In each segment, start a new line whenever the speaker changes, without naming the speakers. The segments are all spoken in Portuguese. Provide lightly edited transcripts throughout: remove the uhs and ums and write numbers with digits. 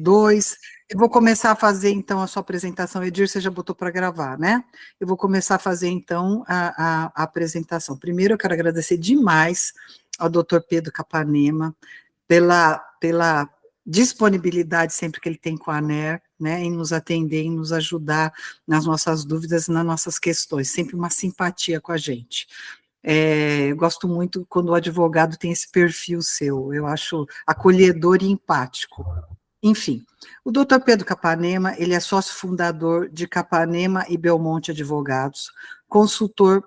Dois. Eu vou começar a fazer, então, a sua apresentação. Edir, você já botou para gravar, né? Eu vou começar a fazer, então, a apresentação. Primeiro, eu quero agradecer demais ao doutor Pedro Capanema pela disponibilidade sempre que ele tem com a ANER, né, em nos atender, em nos ajudar nas nossas dúvidas e nas nossas questões. Sempre uma simpatia com a gente. Eu gosto muito quando o advogado tem esse perfil seu, eu acho acolhedor e empático. Enfim, o doutor Pedro Capanema, ele é sócio fundador de Capanema e Belmonte Advogados, consultor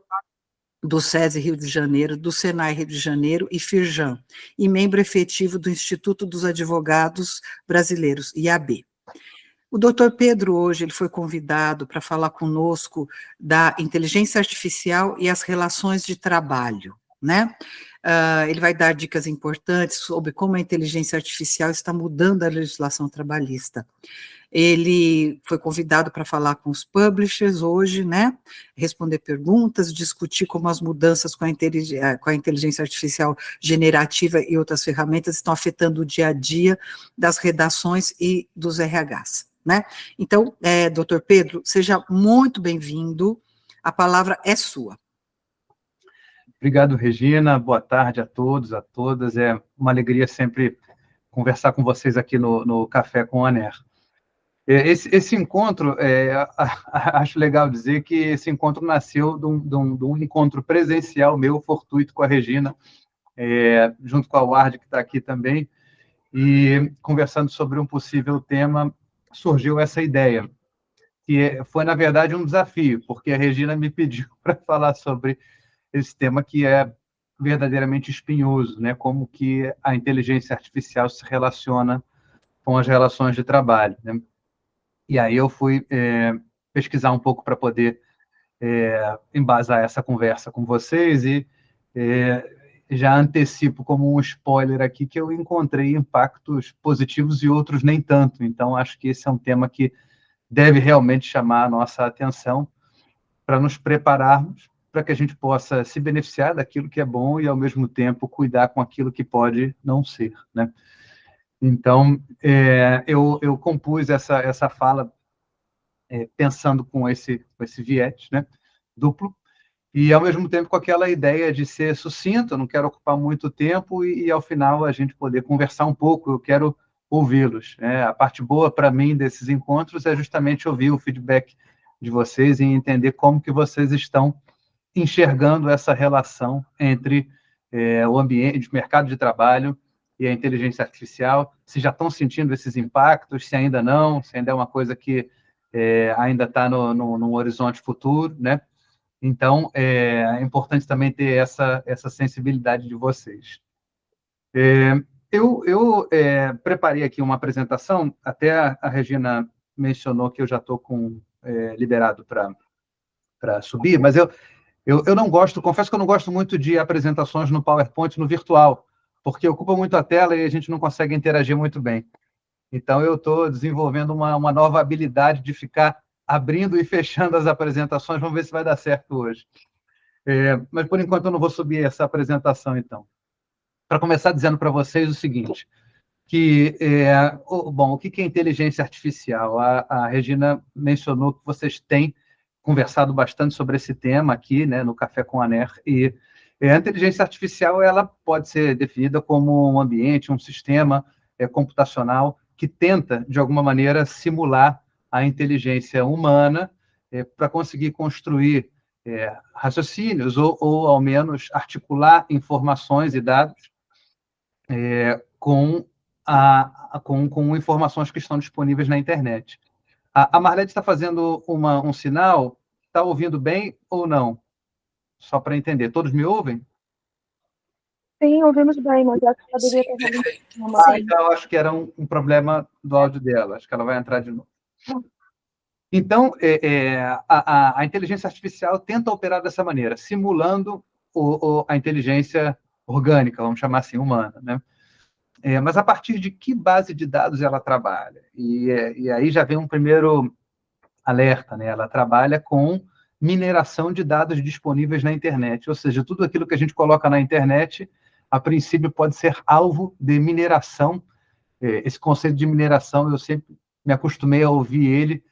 do SESI Rio de Janeiro, do Senai Rio de Janeiro e Firjan, e membro efetivo do Instituto dos Advogados Brasileiros, IAB. O doutor Pedro hoje ele foi convidado para falar conosco da inteligência artificial e as relações de trabalho, né? Ele vai dar dicas importantes sobre como a inteligência artificial está mudando a legislação trabalhista. Ele foi convidado para falar com os publishers hoje, né? Responder perguntas, discutir como as mudanças com a inteligência artificial generativa e outras ferramentas estão afetando o dia a dia das redações e dos RHs, né? Então, doutor Pedro, seja muito bem-vindo, a palavra é sua.
Obrigado, Regina. Boa tarde a todos, a todas. É uma alegria sempre conversar com vocês aqui no Café com a ANER. Esse encontro, acho legal dizer que esse encontro nasceu de um encontro presencial meu, fortuito, com a Regina, junto com a Ward, que está aqui também, e conversando sobre um possível tema, surgiu essa ideia, que foi, na verdade, um desafio, porque a Regina me pediu para falar sobre esse tema que é verdadeiramente espinhoso, né? Como que a inteligência artificial se relaciona com as relações de trabalho, né? E aí eu fui pesquisar um pouco para poder embasar essa conversa com vocês e já antecipo como um spoiler aqui que eu encontrei impactos positivos e outros nem tanto. Então, acho que esse é um tema que deve realmente chamar a nossa atenção para nos prepararmos para que a gente possa se beneficiar daquilo que é bom e, ao mesmo tempo, cuidar com aquilo que pode não ser, né? Então, eu compus essa fala pensando com esse viés, né, duplo, e, ao mesmo tempo, com aquela ideia de ser sucinto, eu não quero ocupar muito tempo e, ao final, a gente poder conversar um pouco, eu quero ouvi-los, né? A parte boa, para mim, desses encontros é justamente ouvir o feedback de vocês e entender como que vocês estão enxergando essa relação entre o ambiente, o mercado de trabalho e a inteligência artificial, se já estão sentindo esses impactos, se ainda não, se ainda é uma coisa que ainda está no horizonte futuro, né? Então, é importante também ter essa sensibilidade de vocês. Eu preparei aqui uma apresentação, até a Regina mencionou que eu já estou liberado para subir, mas eu não gosto, confesso que eu não gosto muito de apresentações no PowerPoint, no virtual, porque ocupa muito a tela e a gente não consegue interagir muito bem. Então, eu estou desenvolvendo uma nova habilidade de ficar abrindo e fechando as apresentações. Vamos ver se vai dar certo hoje. Mas, por enquanto, eu não vou subir essa apresentação, então. Para começar dizendo para vocês o seguinte, que, o que é inteligência artificial? A Regina mencionou que vocês têm conversado bastante sobre esse tema aqui, né, no Café com a ANER, e a inteligência artificial ela pode ser definida como um ambiente, um sistema computacional que tenta, de alguma maneira, simular a inteligência humana para conseguir construir raciocínios ou, ao menos, articular informações e dados com informações que estão disponíveis na internet. A Marlete está fazendo um sinal. Está ouvindo bem ou não? Só para entender. Todos me ouvem?
Sim, ouvimos bem, mas acho que poderia ter uma...
Então, eu acho que era um problema do áudio dela. Acho que ela vai entrar de novo. Então, a inteligência artificial tenta operar dessa maneira, simulando a inteligência orgânica, vamos chamar assim, humana, né? Mas a partir de que base de dados ela trabalha? E aí já vem um primeiro alerta, né? Ela trabalha com mineração de dados disponíveis na internet, ou seja, tudo aquilo que a gente coloca na internet, a princípio, pode ser alvo de mineração esse conceito de mineração, eu sempre me acostumei a ouvir ele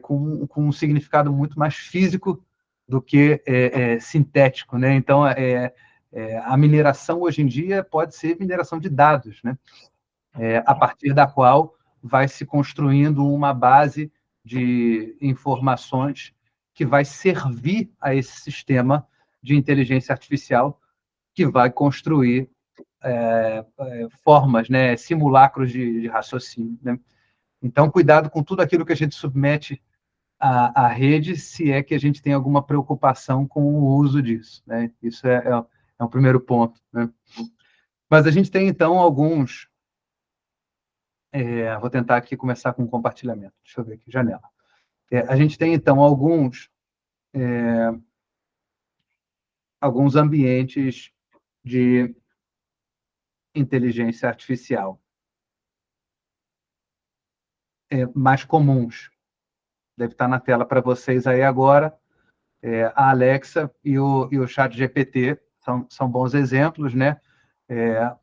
com um significado muito mais físico do que sintético, né? Então, a mineração hoje em dia pode ser mineração de dados, né? A partir da qual vai se construindo uma base de informações que vai servir a esse sistema de inteligência artificial que vai construir formas, né, simulacros de raciocínio, né? Então, cuidado com tudo aquilo que a gente submete à rede, se é que a gente tem alguma preocupação com o uso disso, né? Isso é um primeiro ponto, né? Mas a gente tem, então, alguns... vou tentar aqui começar com um compartilhamento. Deixa eu ver aqui, janela. A gente tem, então, alguns ambientes de inteligência artificial mais comuns. Deve estar na tela para vocês aí agora. A Alexa e o ChatGPT são bons exemplos, né?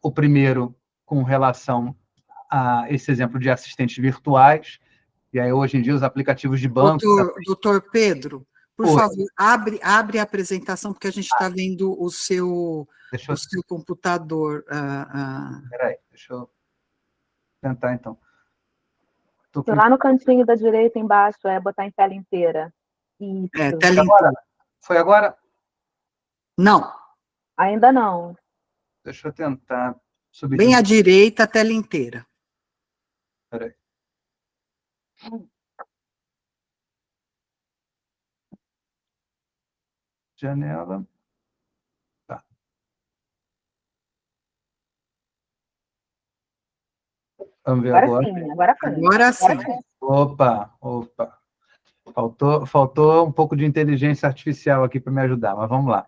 O primeiro, com relação a esse exemplo de assistentes virtuais, e aí hoje em dia os aplicativos de banco...
Doutor Pedro, por favor, abre a apresentação, porque a gente está vendo o seu computador.
Espera aí, deixa eu tentar, então.
Lá no cantinho da direita, embaixo, botar em tela inteira. Isso.
Tela inteira.
Foi agora?
Não.
Ainda não.
Deixa eu tentar subir.
Bem à direita, tela inteira.
Espera aí. Janela. Tá. Vamos ver agora.
Agora sim.
Opa. Faltou um pouco de inteligência artificial aqui para me ajudar, mas vamos lá.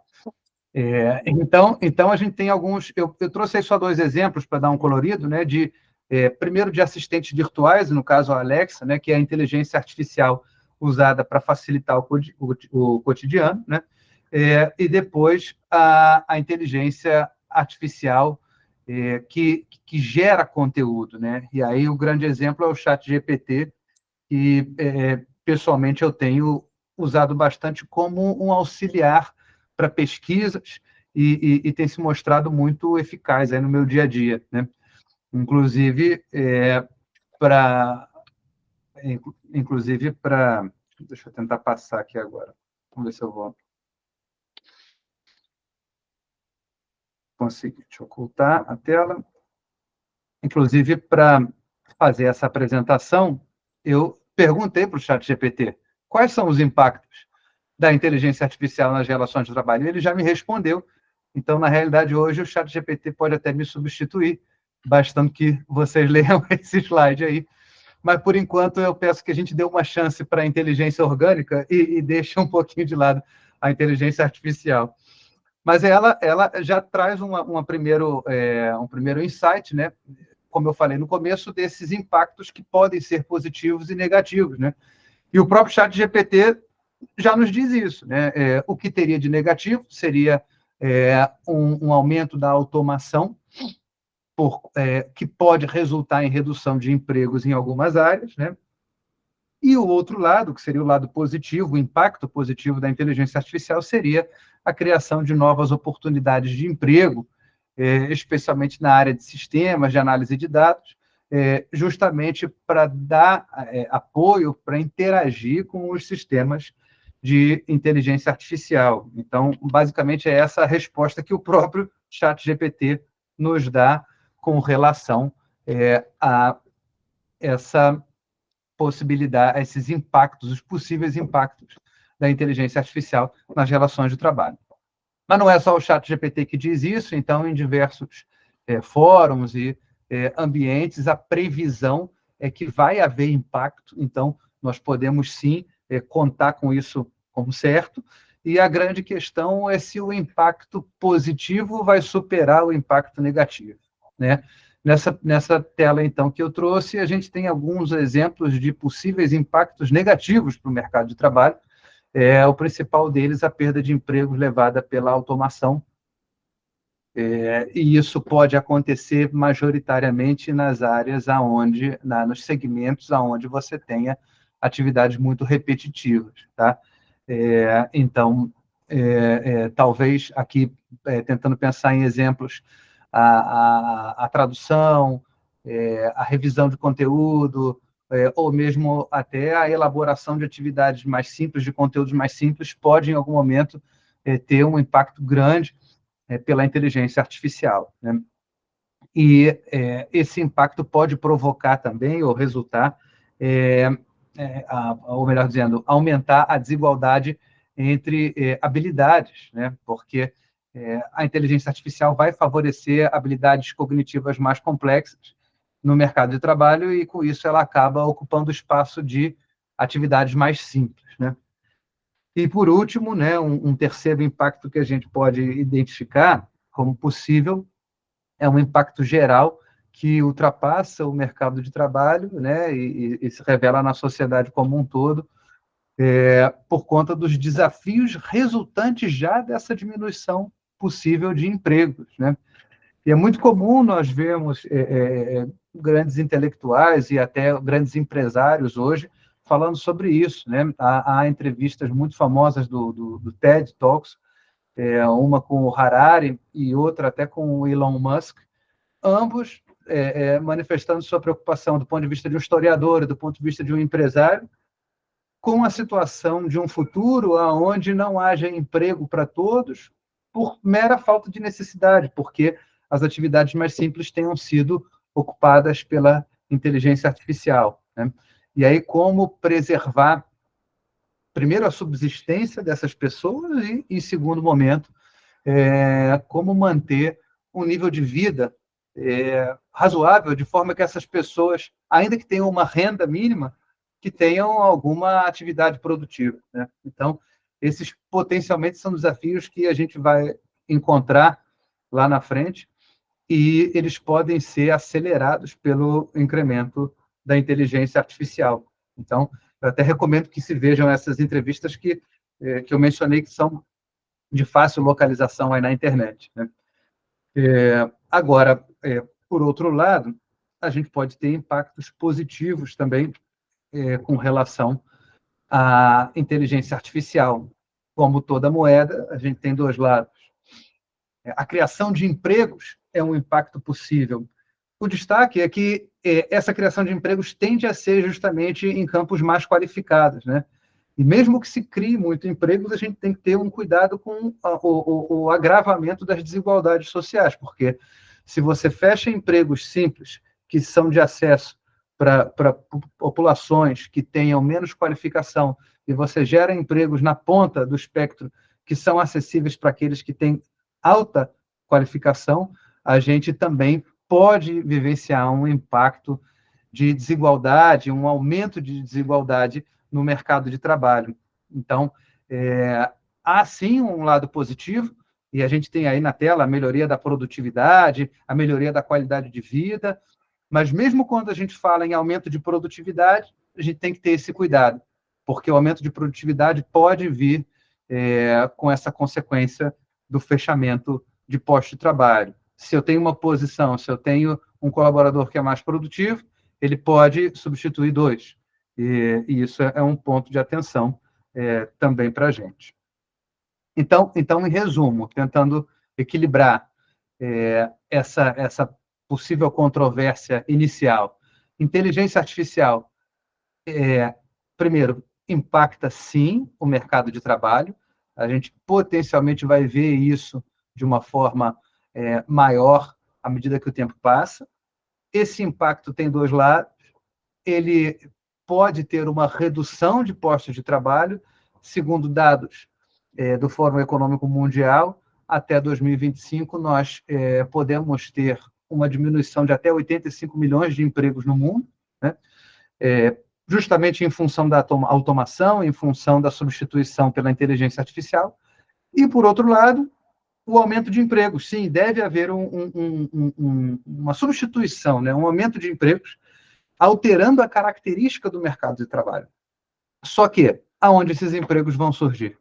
Então, a gente tem alguns... Eu trouxe aí só 2 exemplos para dar um colorido, né? Primeiro, de assistentes virtuais, no caso a Alexa, né? Que é a inteligência artificial usada para facilitar o cotidiano, né? E depois a inteligência artificial que gera conteúdo, né? E aí o grande exemplo é o ChatGPT, que pessoalmente eu tenho usado bastante como um auxiliar para pesquisas e tem se mostrado muito eficaz aí no meu dia a dia, né? Inclusive para deixa eu tentar passar aqui agora. Vamos ver se eu vou conseguir. Deixa eu ocultar a tela. Inclusive, para fazer essa apresentação, eu perguntei para o ChatGPT quais são os impactos da inteligência artificial nas relações de trabalho. Ele já me respondeu. Então, na realidade, hoje o ChatGPT pode até me substituir, bastando que vocês leiam esse slide aí. Mas, por enquanto, eu peço que a gente dê uma chance para a inteligência orgânica e deixe um pouquinho de lado a inteligência artificial. Mas ela já traz um primeiro insight, né? Como eu falei no começo, desses impactos que podem ser positivos e negativos, né? E o próprio ChatGPT já nos diz isso, né? O que teria de negativo seria um aumento da automação, que pode resultar em redução de empregos em algumas áreas, né? E o outro lado, que seria o lado positivo, o impacto positivo da inteligência artificial, seria a criação de novas oportunidades de emprego, especialmente na área de sistemas, de análise de dados, justamente para dar apoio, para interagir com os sistemas de inteligência artificial. Então, basicamente, é essa a resposta que o próprio ChatGPT nos dá com relação a essa possibilidade, a esses impactos, os possíveis impactos da inteligência artificial nas relações de trabalho. Mas não é só o ChatGPT que diz isso, então, em diversos fóruns e ambientes, a previsão é que vai haver impacto, então, nós podemos, sim, contar com isso como certo, e a grande questão é se o impacto positivo vai superar o impacto negativo, né? Nessa tela, então, que eu trouxe, a gente tem alguns exemplos de possíveis impactos negativos para o mercado de trabalho. O principal deles, a perda de empregos levada pela automação. E isso pode acontecer majoritariamente nas áreas nos segmentos aonde você tenha atividades muito repetitivas, tá? Então, talvez aqui, tentando pensar em exemplos, a tradução, a revisão de conteúdo, ou mesmo até a elaboração de atividades mais simples, de conteúdos mais simples, pode, em algum momento, ter um impacto grande pela inteligência artificial, né? E esse impacto pode provocar também, ou resultar, ou melhor dizendo, aumentar a desigualdade entre habilidades, né? Porque a inteligência artificial vai favorecer habilidades cognitivas mais complexas no mercado de trabalho e, com isso, ela acaba ocupando o espaço de atividades mais simples, né? E, por último, né, um terceiro impacto que a gente pode identificar como possível é um impacto geral que ultrapassa o mercado de trabalho, né, e se revela na sociedade como um todo, por conta dos desafios resultantes já dessa diminuição possível de empregos, né? E é muito comum nós vermos grandes intelectuais e até grandes empresários hoje falando sobre isso, né? Há entrevistas muito famosas do TED Talks, uma com o Harari e outra até com o Elon Musk, ambos manifestando sua preocupação do ponto de vista de um historiador e do ponto de vista de um empresário, com a situação de um futuro onde não haja emprego para todos por mera falta de necessidade, porque as atividades mais simples tenham sido ocupadas pela inteligência artificial, né? E aí, como preservar, primeiro, a subsistência dessas pessoas e, em segundo momento, como manter um nível de vida razoável, de forma que essas pessoas, ainda que tenham uma renda mínima, que tenham alguma atividade produtiva, né? Então, esses potencialmente são desafios que a gente vai encontrar lá na frente e eles podem ser acelerados pelo incremento da inteligência artificial. Então, eu até recomendo que se vejam essas entrevistas que eu mencionei, que são de fácil localização aí na internet, né? Agora, por outro lado, a gente pode ter impactos positivos também com relação à inteligência artificial. Como toda moeda, a gente tem dois lados. A criação de empregos é um impacto possível. O destaque é que essa criação de empregos tende a ser justamente em campos mais qualificados, né? E mesmo que se crie muito empregos, a gente tem que ter um cuidado com o agravamento das desigualdades sociais, porque se você fecha empregos simples, que são de acesso para populações que tenham menos qualificação, e você gera empregos na ponta do espectro que são acessíveis para aqueles que têm alta qualificação, a gente também pode vivenciar um impacto de desigualdade, um aumento de desigualdade no mercado de trabalho. Então, há sim um lado positivo, e a gente tem aí na tela a melhoria da produtividade, a melhoria da qualidade de vida, mas mesmo quando a gente fala em aumento de produtividade, a gente tem que ter esse cuidado, porque o aumento de produtividade pode vir com essa consequência do fechamento de postos de trabalho. Se eu tenho uma posição, se eu tenho um colaborador que é mais produtivo, ele pode substituir dois. E isso é um ponto de atenção também para a gente. Então, em resumo, tentando equilibrar essa possível controvérsia inicial, inteligência artificial, primeiro, impacta sim o mercado de trabalho, a gente potencialmente vai ver isso de uma forma maior à medida que o tempo passa. Esse impacto tem dois lados, ele pode ter uma redução de postos de trabalho, segundo dados do Fórum Econômico Mundial, até 2025 nós podemos ter uma diminuição de até 85 milhões de empregos no mundo, né? Justamente em função da automação, em função da substituição pela inteligência artificial. E, por outro lado, o aumento de empregos. Sim, deve haver uma substituição, né? Um aumento de empregos, alterando a característica do mercado de trabalho. Só que, aonde esses empregos vão surgir?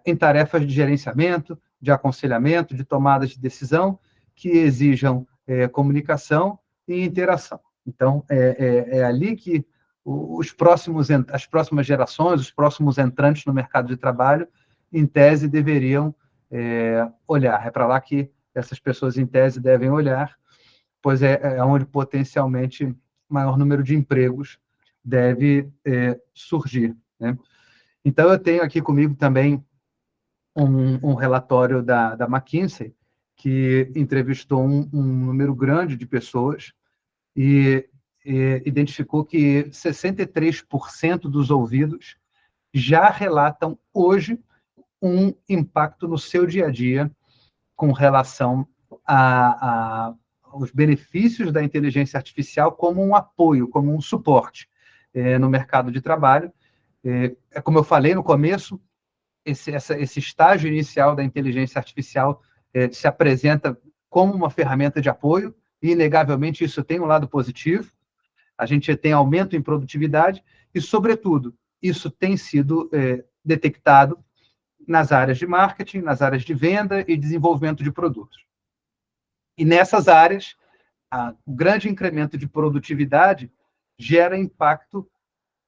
Em tarefas de gerenciamento, de aconselhamento, de tomada de decisão, que exijam comunicação e interação. Então, é ali que as próximas gerações, os próximos entrantes no mercado de trabalho, em tese, deveriam olhar. É para lá que essas pessoas, em tese, devem olhar, pois é onde potencialmente maior número de empregos deve surgir, né? Então, eu tenho aqui comigo também um relatório da McKinsey, que entrevistou um número grande de pessoas e identificou que 63% dos ouvidos já relatam hoje um impacto no seu dia a dia com relação aos benefícios da inteligência artificial como um apoio, como um suporte no mercado de trabalho. Como eu falei no começo, esse estágio inicial da inteligência artificial se apresenta como uma ferramenta de apoio, e, inegavelmente, isso tem um lado positivo. A gente tem aumento em produtividade e, sobretudo, isso tem sido detectado nas áreas de marketing, nas áreas de venda e desenvolvimento de produtos. E nessas áreas, o grande incremento de produtividade gera impacto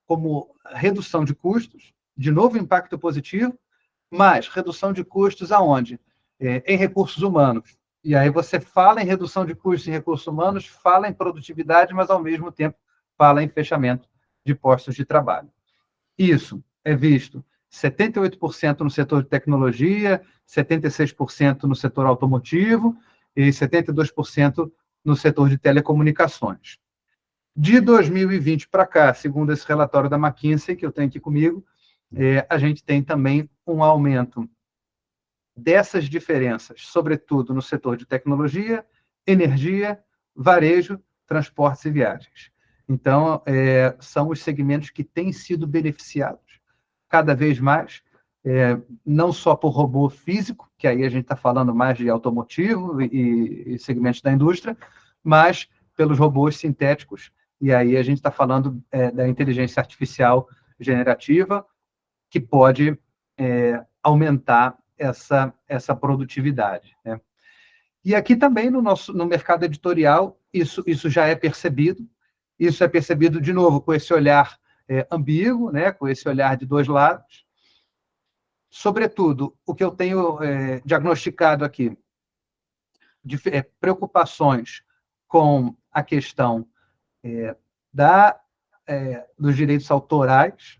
como redução de custos, de novo impacto positivo, mas redução de custos aonde? Em recursos humanos. E aí você fala em redução de custos em recursos humanos, fala em produtividade, mas, ao mesmo tempo, fala em fechamento de postos de trabalho. Isso é visto 78% no setor de tecnologia, 76% no setor automotivo e 72% no setor de telecomunicações. De 2020 para cá, segundo esse relatório da McKinsey, que eu tenho aqui comigo, a gente tem também um aumento dessas diferenças, sobretudo no setor de tecnologia, energia, varejo, transportes e viagens. Então, são os segmentos que têm sido beneficiados cada vez mais, não só por robô físico, que aí a gente está falando mais de automotivo e segmentos da indústria, mas pelos robôs sintéticos, e aí a gente está falando da inteligência artificial generativa, que pode aumentar essa produtividade, né? E aqui também no mercado editorial, isso já é percebido. Isso é percebido, de novo, com esse olhar ambíguo, né, com esse olhar de dois lados. Sobretudo, o que eu tenho diagnosticado aqui, de preocupações com a questão dos direitos autorais,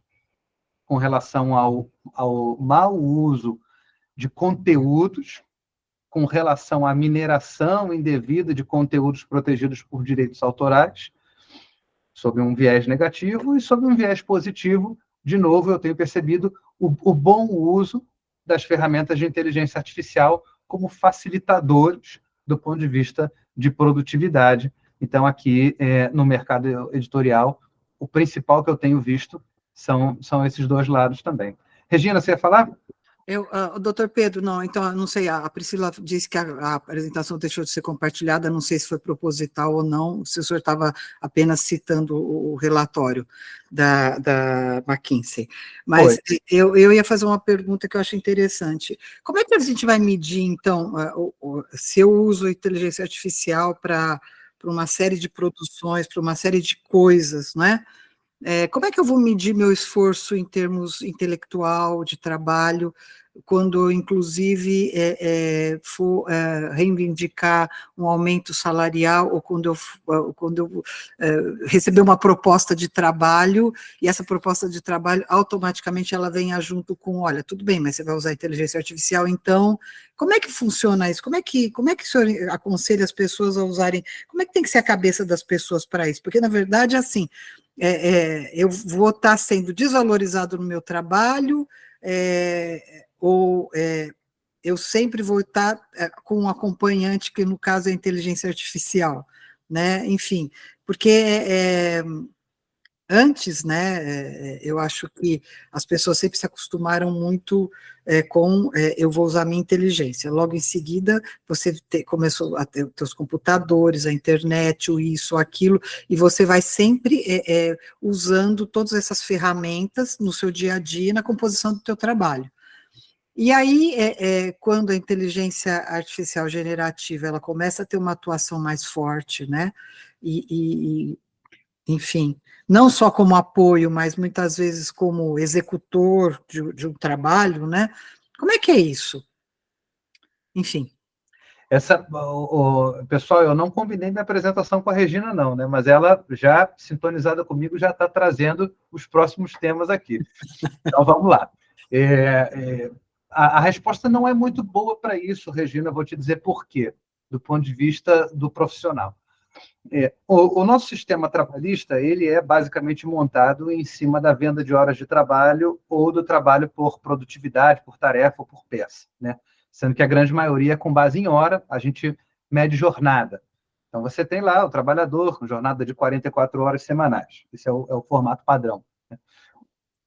com relação ao mau uso de conteúdos, com relação à mineração indevida de conteúdos protegidos por direitos autorais, sob um viés negativo, e sob um viés positivo, de novo, eu tenho percebido o bom uso das ferramentas de inteligência artificial como facilitadores do ponto de vista de produtividade. Então, aqui, no mercado editorial, o principal que eu tenho visto são esses dois lados também. Regina, você ia falar?
Doutor Pedro, não, então, não sei, a Priscila disse que a apresentação deixou de ser compartilhada, não sei se foi proposital ou não, se o senhor estava apenas citando o relatório da McKinsey. Mas eu ia fazer uma pergunta que eu acho interessante. Como é que a gente vai medir, então, se eu uso inteligência artificial para uma série de produções, para uma série de coisas, não é? Como é que eu vou medir meu esforço em termos intelectual, de trabalho, quando, inclusive, for reivindicar um aumento salarial, ou quando eu receber uma proposta de trabalho, e essa proposta de trabalho, automaticamente, ela venha junto com, olha, tudo bem, mas você vai usar inteligência artificial, então, como é que funciona isso? Como é que o senhor aconselha as pessoas a usarem, como é que tem que ser a cabeça das pessoas para isso? Porque, na verdade, assim, eu vou estar sendo desvalorizado no meu trabalho, ou eu sempre vou estar com um acompanhante, que no caso é a inteligência artificial, né? Enfim, porque antes, né, eu acho que as pessoas sempre se acostumaram muito com eu vou usar a minha inteligência. Logo em seguida, você começou a ter os computadores, a internet, o isso, aquilo, e você vai sempre usando todas essas ferramentas no seu dia a dia, na composição do teu trabalho. E aí, quando a inteligência artificial generativa ela começa a ter uma atuação mais forte, né? Enfim, não só como apoio, mas muitas vezes como executor de um trabalho, né? Como é que é isso? Enfim.
Pessoal, eu não combinei minha apresentação com a Regina, não, né? Mas ela, já sintonizada comigo, já está trazendo os próximos temas aqui. Então, vamos lá. A resposta não é muito boa para isso, Regina, vou te dizer por quê, do ponto de vista do profissional. O nosso sistema trabalhista, ele é basicamente montado em cima da venda de horas de trabalho ou do trabalho por produtividade, por tarefa ou por peça, né? Sendo que a grande maioria é com base em hora, a gente mede jornada. Então, você tem lá o trabalhador com jornada de 44 horas semanais. Esse é o formato padrão.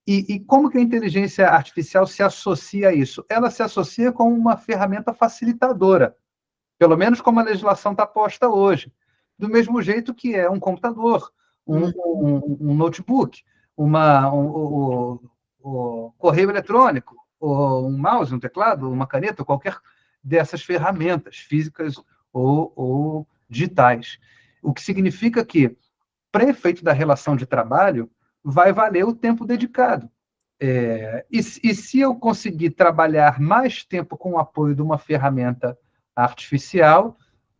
E como que a inteligência artificial se associa a isso? Ela se associa com uma ferramenta facilitadora, pelo menos como a legislação está posta hoje. Do mesmo jeito que é um computador, um notebook, o correio eletrônico, um mouse, um teclado, uma caneta, qualquer dessas ferramentas físicas ou digitais. O que significa que, para efeito da relação de trabalho, vai valer o tempo dedicado. E se eu conseguir trabalhar mais tempo com o apoio de uma ferramenta artificial,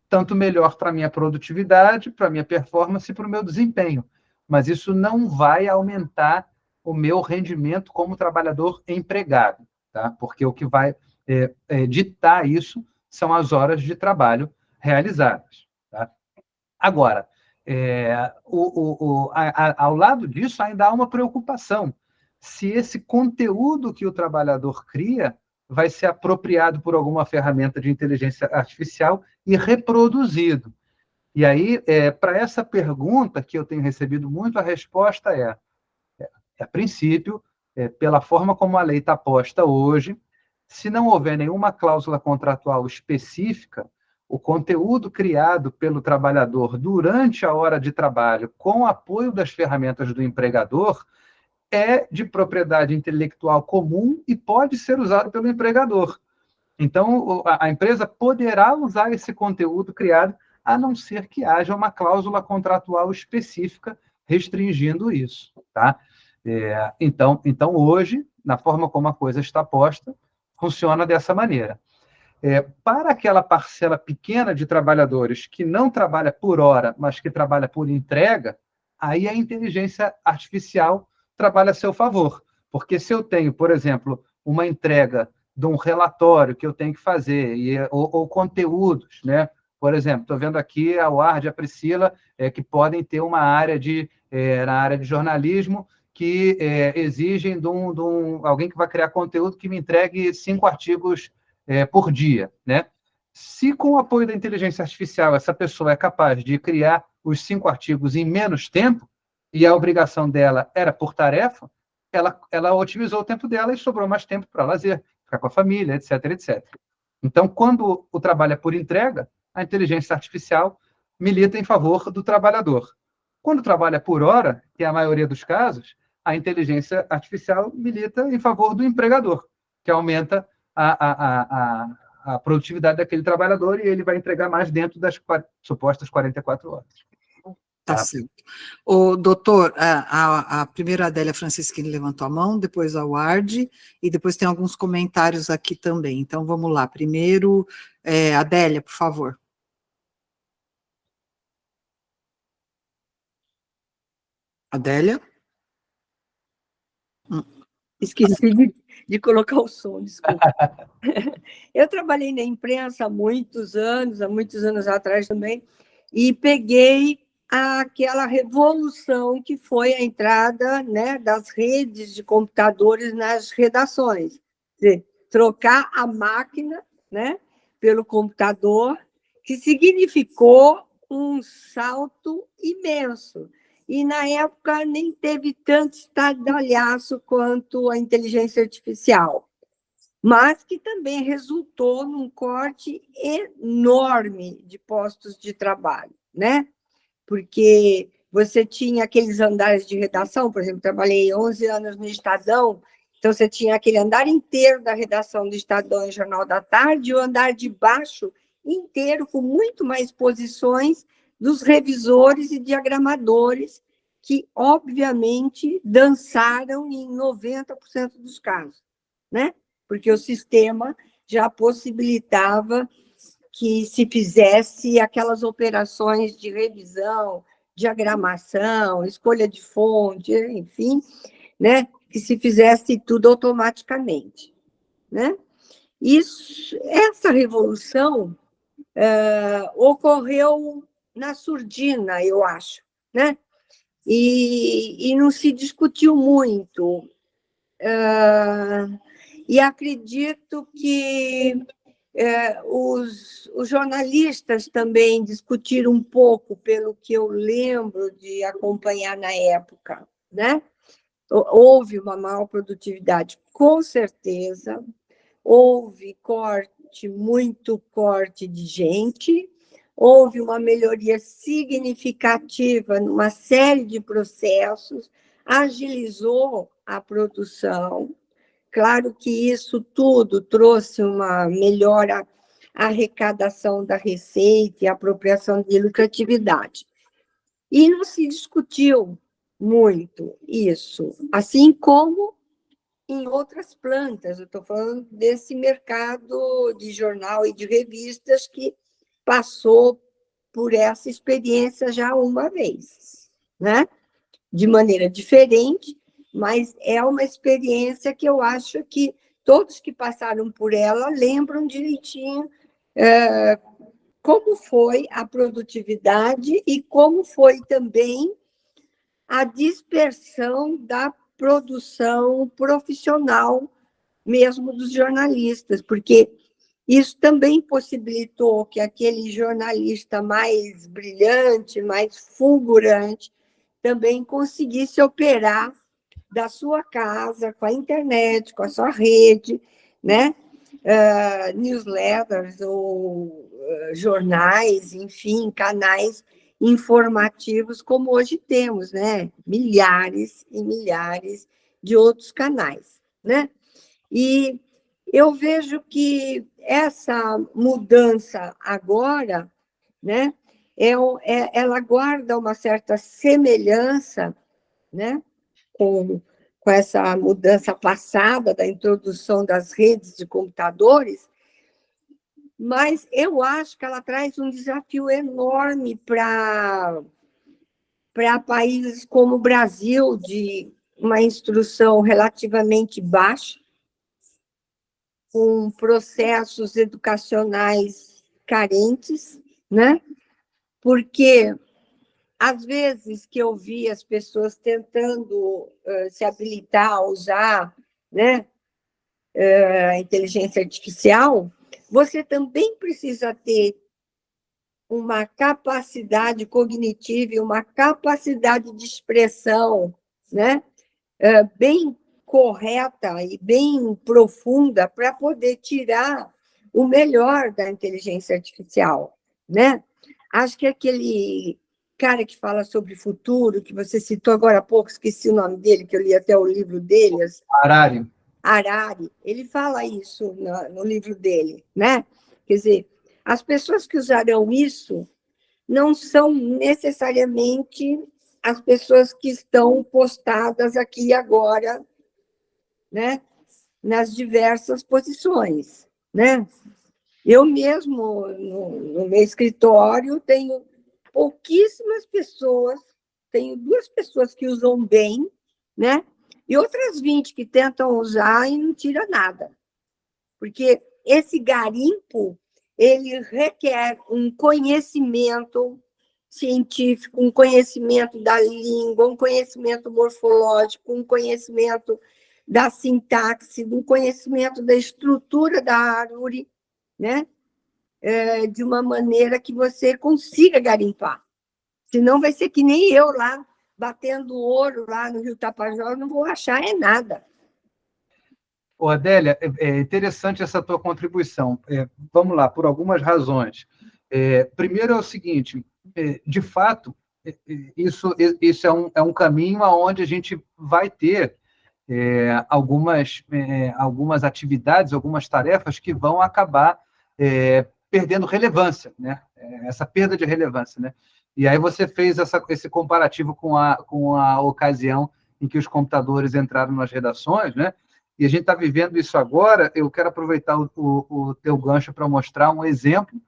tanto melhor para a minha produtividade, para a minha performance e para o meu desempenho. Mas isso não vai aumentar o meu rendimento como trabalhador empregado, tá? Porque o que vai ditar isso são as horas de trabalho realizadas. Tá? Agora, ao lado disso, ainda há uma preocupação. Se esse conteúdo que o trabalhador cria vai ser apropriado por alguma ferramenta de inteligência artificial e reproduzido. E aí, para essa pergunta, que eu tenho recebido muito, a resposta a princípio, pela forma como a lei está posta hoje, se não houver nenhuma cláusula contratual específica, o conteúdo criado pelo trabalhador durante a hora de trabalho, com o apoio das ferramentas do empregador, é de propriedade intelectual comum e pode ser usado pelo empregador. Então, a empresa poderá usar esse conteúdo criado, a não ser que haja uma cláusula contratual específica restringindo isso. Tá? Então, hoje, na forma como a coisa está posta, funciona dessa maneira. Para aquela parcela pequena de trabalhadores que não trabalha por hora, mas que trabalha por entrega, aí a inteligência artificial trabalha a seu favor. Porque se eu tenho, por exemplo, uma entrega de um relatório que eu tenho que fazer, ou conteúdos, né? Por exemplo, estou vendo aqui a Ward e a Priscila, que podem ter uma área na área de jornalismo, que exigem de alguém que vai criar conteúdo que me entregue 5 artigos por dia, né? Se com o apoio da inteligência artificial essa pessoa é capaz de criar os 5 artigos em menos tempo, e a obrigação dela era por tarefa, ela otimizou o tempo dela e sobrou mais tempo para lazer, ficar com a família, etc, etc. Então, quando o trabalho é por entrega, a inteligência artificial milita em favor do trabalhador. Quando o trabalho é por hora, que é a maioria dos casos, a inteligência artificial milita em favor do empregador, que aumenta a produtividade daquele trabalhador e ele vai entregar mais dentro das supostas 44 horas.
Tá certo. O doutor, a primeira Adélia Francisquini levantou a mão, depois a Ward, e depois tem alguns comentários aqui também. Então, vamos lá. Primeiro, Adélia, por favor. Adélia?
Esqueci de colocar o som, desculpa. Eu trabalhei na imprensa há muitos anos atrás também, e peguei aquela revolução que foi a entrada, né, das redes de computadores nas redações. Quer dizer, trocar a máquina, né, pelo computador, que significou um salto imenso. E, na época, nem teve tanto estardalhaço quanto a inteligência artificial, mas que também resultou num corte enorme de postos de trabalho, né? Porque você tinha aqueles andares de redação, por exemplo, trabalhei 11 anos no Estadão, Então, você tinha aquele andar inteiro da redação do Estadão e Jornal da Tarde, e o andar de baixo inteiro, com muito mais posições dos revisores e diagramadores, que, obviamente, dançaram em 90% dos casos, né? Porque o sistema já possibilitava que se fizesse aquelas operações de revisão, diagramação, escolha de fonte, enfim, né? Que se fizesse tudo automaticamente, né? Essa revolução ocorreu na surdina, eu acho, né? E não se discutiu muito. E acredito que os jornalistas também discutiram um pouco, pelo que eu lembro de acompanhar na época, né? Houve uma maior produtividade, com certeza, houve muito corte de gente, houve uma melhoria significativa numa série de processos, agilizou a produção. Claro que isso tudo trouxe uma melhora arrecadação da receita e apropriação de lucratividade. E não se discutiu muito isso, assim como em outras plantas. Eu estou falando desse mercado de jornal e de revistas que passou por essa experiência já uma vez, né? De maneira diferente, mas é uma experiência que eu acho que todos que passaram por ela lembram direitinho como foi a produtividade e como foi também a dispersão da produção profissional mesmo dos jornalistas, porque isso também possibilitou que aquele jornalista mais brilhante, mais fulgurante, também conseguisse operar da sua casa, com a internet, com a sua rede, né? Newsletters ou jornais, enfim, canais informativos, como hoje temos, né? Milhares e milhares de outros canais, né? E eu vejo que essa mudança agora, né? Ela guarda uma certa semelhança, né? Com essa mudança passada da introdução das redes de computadores, mas eu acho que ela traz um desafio enorme para países como o Brasil, de uma instrução relativamente baixa, com processos educacionais carentes, né? Porque às vezes que eu vi as pessoas tentando se habilitar a usar, né, a inteligência artificial, você também precisa ter uma capacidade cognitiva e uma capacidade de expressão, né, bem correta e bem profunda para poder tirar o melhor da inteligência artificial, né? Acho que aquele cara que fala sobre futuro, que você citou agora há pouco, esqueci o nome dele, que eu li até o livro dele. Harari, ele fala isso no livro dele, né? Quer dizer, as pessoas que usarão isso não são necessariamente as pessoas que estão postadas aqui e agora, né? Nas diversas posições, né? Eu mesmo, no meu escritório, tenho pouquíssimas pessoas, tenho 2 pessoas que usam bem, né? E outras 20 que tentam usar e não tira nada. Porque esse garimpo, ele requer um conhecimento científico, um conhecimento da língua, um conhecimento morfológico, um conhecimento da sintaxe, um conhecimento da estrutura da árvore, né? De uma maneira que você consiga garimpar. Senão vai ser que nem eu lá, batendo ouro lá no Rio Tapajós, não vou achar nada.
Ô, Adélia, é interessante essa tua contribuição. Vamos lá, por algumas razões. Primeiro é o seguinte, de fato, isso é um caminho aonde a gente vai ter algumas atividades, algumas tarefas que vão acabar perdendo relevância, né? Essa perda de relevância, né? E aí você fez esse comparativo com a ocasião em que os computadores entraram nas redações, né? E a gente está vivendo isso agora. Eu quero aproveitar o teu gancho para mostrar um exemplo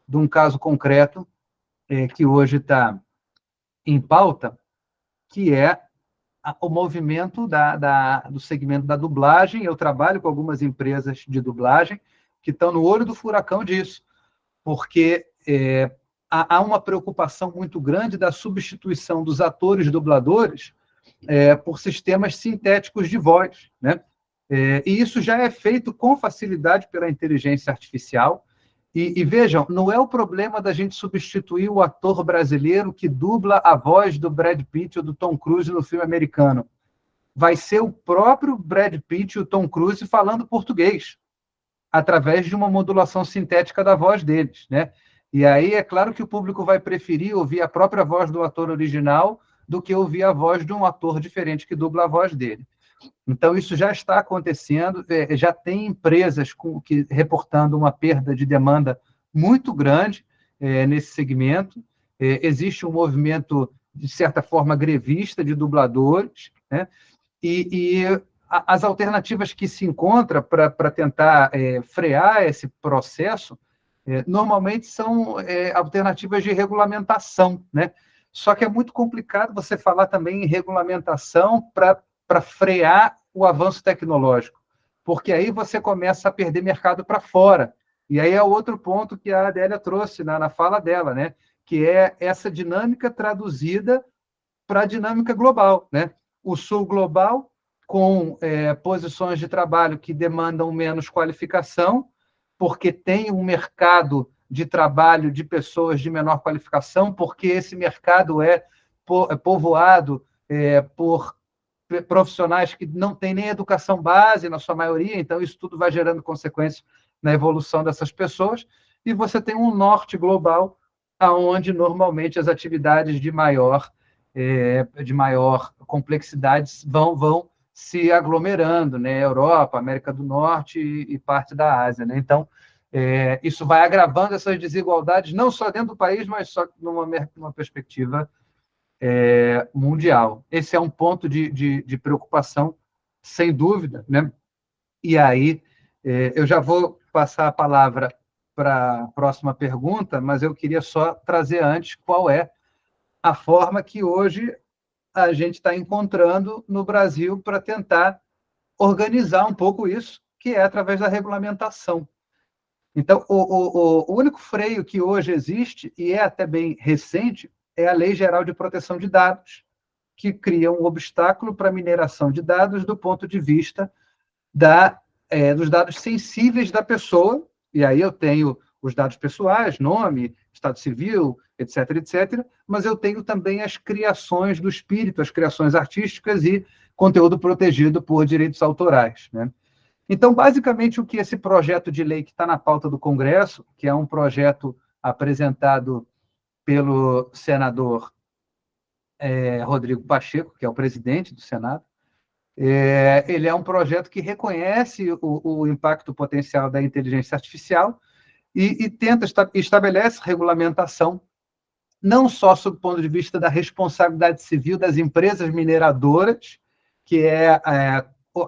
de um caso concreto que hoje está em pauta, que é o movimento do segmento da dublagem. Eu trabalho com algumas empresas de dublagem que estão no olho do furacão disso, porque há uma preocupação muito grande da substituição dos atores dubladores por sistemas sintéticos de voz, né? E isso já é feito com facilidade pela inteligência artificial. E vejam, não é o problema da gente substituir o ator brasileiro que dubla a voz do Brad Pitt ou do Tom Cruise no filme americano. Vai ser o próprio Brad Pitt e o Tom Cruise falando português, através de uma modulação sintética da voz deles, né? E aí é claro que o público vai preferir ouvir a própria voz do ator original do que ouvir a voz de um ator diferente que dubla a voz dele. Então, isso já está acontecendo, já tem empresas reportando uma perda de demanda muito grande nesse segmento. Existe um movimento, de certa forma, grevista de dubladores, né? E as alternativas que se encontram para tentar frear esse processo normalmente são alternativas de regulamentação, né? Só que é muito complicado você falar também em regulamentação para frear o avanço tecnológico, porque aí você começa a perder mercado para fora. E aí é outro ponto que a Adélia trouxe na fala dela, né? Que é essa dinâmica traduzida para a dinâmica global, né? O sul global, com posições de trabalho que demandam menos qualificação, porque tem um mercado de trabalho de pessoas de menor qualificação, porque esse mercado é povoado por profissionais que não têm nem educação base, na sua maioria, então isso tudo vai gerando consequências na evolução dessas pessoas, e você tem um norte global, onde normalmente as atividades de maior complexidade vão se aglomerando, né? Europa, América do Norte e parte da Ásia, né? Então, isso vai agravando essas desigualdades, não só dentro do país, mas só numa perspectiva mundial. Esse é um ponto de preocupação, sem dúvida, né? E aí, eu já vou passar a palavra para a próxima pergunta, mas eu queria só trazer antes qual é a forma que hoje a gente está encontrando no Brasil para tentar organizar um pouco isso, que é através da regulamentação. Então, o único freio que hoje existe, e é até bem recente, é a Lei Geral de Proteção de Dados, que cria um obstáculo para a mineração de dados do ponto de vista dos dados sensíveis da pessoa, e aí eu tenho os dados pessoais, nome, estado civil, etc., etc., mas eu tenho também as criações do espírito, as criações artísticas e conteúdo protegido por direitos autorais, né? Então, basicamente, o que esse projeto de lei que está na pauta do Congresso, que é um projeto apresentado pelo senador Rodrigo Pacheco, que é o presidente do Senado, ele é um projeto que reconhece o impacto potencial da inteligência artificial e estabelece regulamentação, não só sob o ponto de vista da responsabilidade civil das empresas mineradoras, que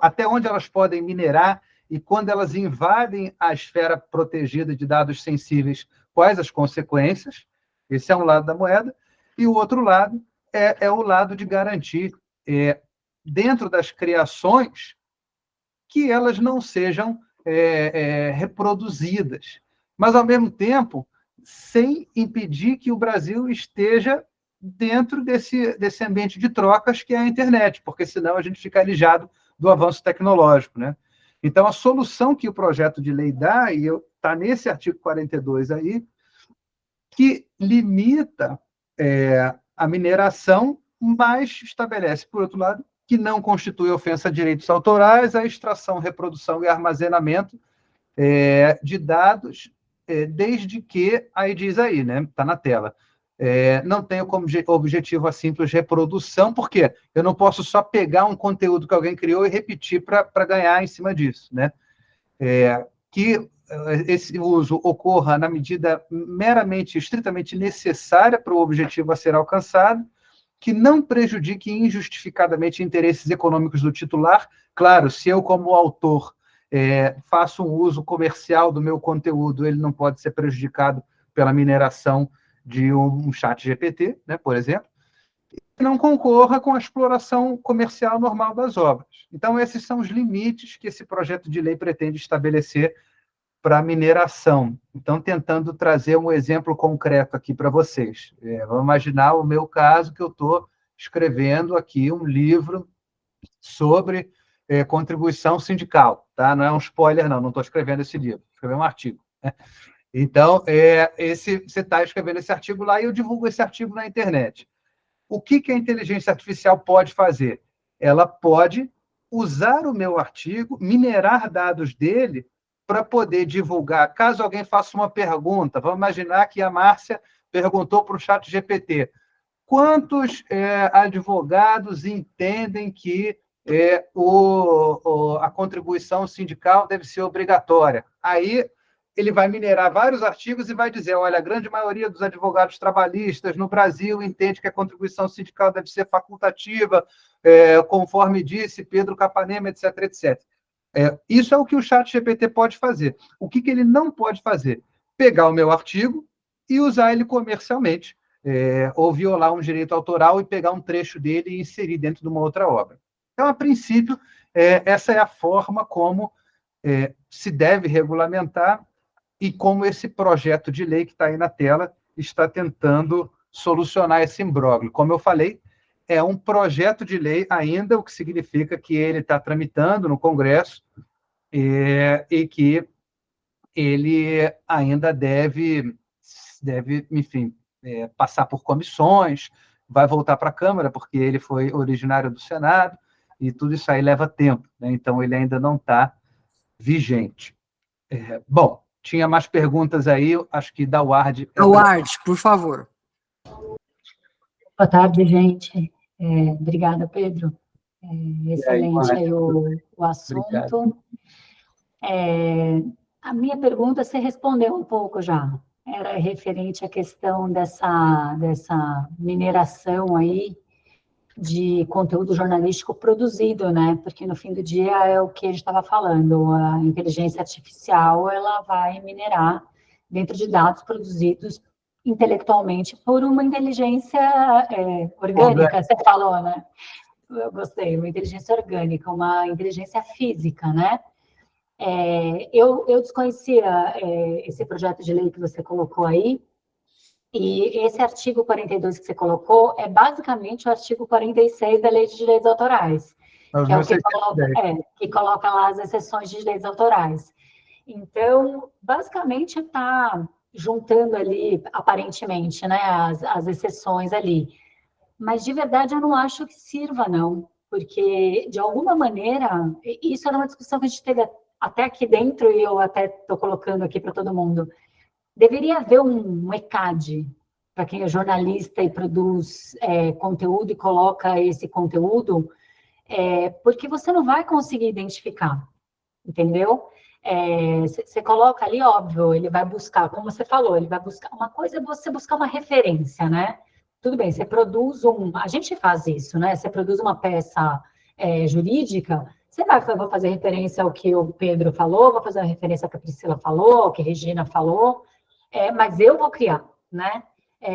até onde elas podem minerar e quando elas invadem a esfera protegida de dados sensíveis, quais as consequências. Esse é um lado da moeda. E o outro lado é o lado de garantir, dentro das criações, que elas não sejam reproduzidas, mas, ao mesmo tempo, sem impedir que o Brasil esteja dentro desse ambiente de trocas que é a internet, porque senão a gente fica alijado do avanço tecnológico, né? Então, a solução que o projeto de lei dá, e está nesse artigo 42 aí, que limita a mineração, mas estabelece, por outro lado, que não constitui ofensa a direitos autorais a extração, reprodução e armazenamento de dados, desde que, aí diz aí, né? Está na tela, não tenho como objetivo a simples reprodução, porque eu não posso só pegar um conteúdo que alguém criou e repetir para ganhar em cima disso, né? Que esse uso ocorra na medida meramente, estritamente necessária para o objetivo a ser alcançado, que não prejudique injustificadamente interesses econômicos do titular. Claro, se eu, como autor, faço um uso comercial do meu conteúdo, ele não pode ser prejudicado pela mineração de um chat GPT, né, por exemplo, e não concorra com a exploração comercial normal das obras. Então, esses são os limites que esse projeto de lei pretende estabelecer para a mineração. Então, tentando trazer um exemplo concreto aqui para vocês. Vamos imaginar o meu caso, que eu estou escrevendo aqui um livro sobre contribuição sindical. Tá? Não é um spoiler, não estou escrevendo esse livro, estou escrevendo um artigo. Né? Então, você está escrevendo esse artigo lá e eu divulgo esse artigo na internet. O que a inteligência artificial pode fazer? Ela pode usar o meu artigo, minerar dados dele, para poder divulgar. Caso alguém faça uma pergunta, vamos imaginar que a Márcia perguntou para o chat GPT: quantos advogados entendem que a contribuição sindical deve ser obrigatória? Aí ele vai minerar vários artigos e vai dizer: olha, a grande maioria dos advogados trabalhistas no Brasil entende que a contribuição sindical deve ser facultativa, conforme disse Pedro Capanema, etc., etc. Isso é o que o chat GPT pode fazer. O que ele não pode fazer? Pegar o meu artigo e usar ele comercialmente, ou violar um direito autoral e pegar um trecho dele e inserir dentro de uma outra obra. Então, a princípio, essa é a forma como se deve regulamentar e como esse projeto de lei que está aí na tela está tentando solucionar esse imbróglio. Como eu falei, é um projeto de lei ainda, o que significa que ele está tramitando no Congresso e que ele ainda deve enfim, passar por comissões, vai voltar para a Câmara, porque ele foi originário do Senado, e tudo isso aí leva tempo, né? Então ele ainda não está vigente. Bom, tinha mais perguntas aí, acho que da Ward.
Ward, por favor.
Boa tarde, gente. Obrigada, Pedro. Excelente aí o assunto. A minha pergunta você respondeu um pouco já. Era referente à questão dessa mineração aí de conteúdo jornalístico produzido, né? Porque no fim do dia é o que a gente estava falando, a inteligência artificial, ela vai minerar dentro de dados produzidos intelectualmente por uma inteligência orgânica, você falou, né? Eu gostei, uma inteligência orgânica, uma inteligência física, né? Eu desconhecia esse projeto de lei que você colocou aí, e esse artigo 42 que você colocou é basicamente o artigo 46 da Lei de Direitos Autorais, que é o que coloca lá as exceções de direitos autorais. Então, basicamente está juntando ali, aparentemente, né, as exceções ali. Mas, de verdade, eu não acho que sirva, não, porque, de alguma maneira, isso era uma discussão que a gente teve até aqui dentro, e eu até estou colocando aqui para todo mundo. Deveria haver um ECAD, para quem é jornalista e produz conteúdo e coloca esse conteúdo, porque você não vai conseguir identificar, entendeu? Você coloca ali, óbvio, ele vai buscar, como você falou, ele vai buscar, uma coisa é você buscar uma referência, né? Tudo bem, você produz a gente faz isso, né? Você produz uma peça jurídica, você vou fazer referência ao que o Pedro falou, vou fazer uma referência ao que a Priscila falou, ao que a Regina falou, mas eu vou criar, né?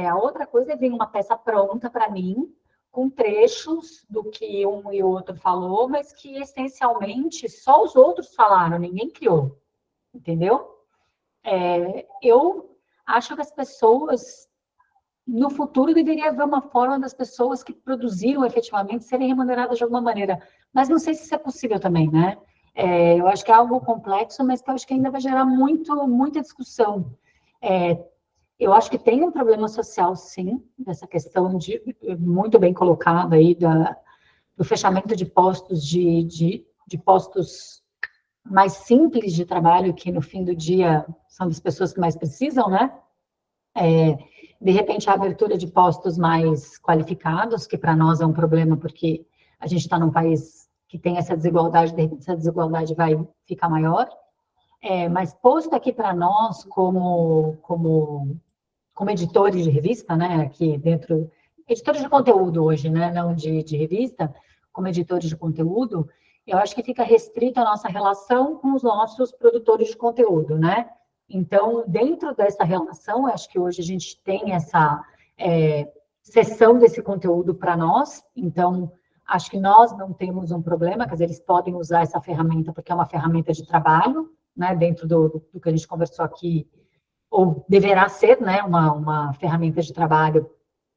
A outra coisa é vir uma peça pronta para mim, com trechos do que um e outro falou, mas que, essencialmente, só os outros falaram, ninguém criou, entendeu? Eu acho que as pessoas, no futuro, deveria haver uma forma das pessoas que produziram efetivamente serem remuneradas de alguma maneira, mas não sei se isso é possível também, né? Eu acho que é algo complexo, mas que eu acho que ainda vai gerar muita discussão. Eu acho que tem um problema social, sim, dessa questão muito bem colocada aí, do fechamento de postos, de postos mais simples de trabalho, que no fim do dia são das pessoas que mais precisam, né? De repente, a abertura de postos mais qualificados, que para nós é um problema, porque a gente está num país que tem essa desigualdade, de repente essa desigualdade vai ficar maior. Mas posto aqui para nós, como editores de revista, né, aqui dentro, editores de conteúdo hoje, né, não de revista, como editores de conteúdo, eu acho que fica restrito a nossa relação com os nossos produtores de conteúdo, né? Então, dentro dessa relação, eu acho que hoje a gente tem essa cessão desse conteúdo para nós, então, acho que nós não temos um problema, quer dizer, eles podem usar essa ferramenta porque é uma ferramenta de trabalho, né, dentro do que a gente conversou aqui, ou deverá ser, né, uma ferramenta de trabalho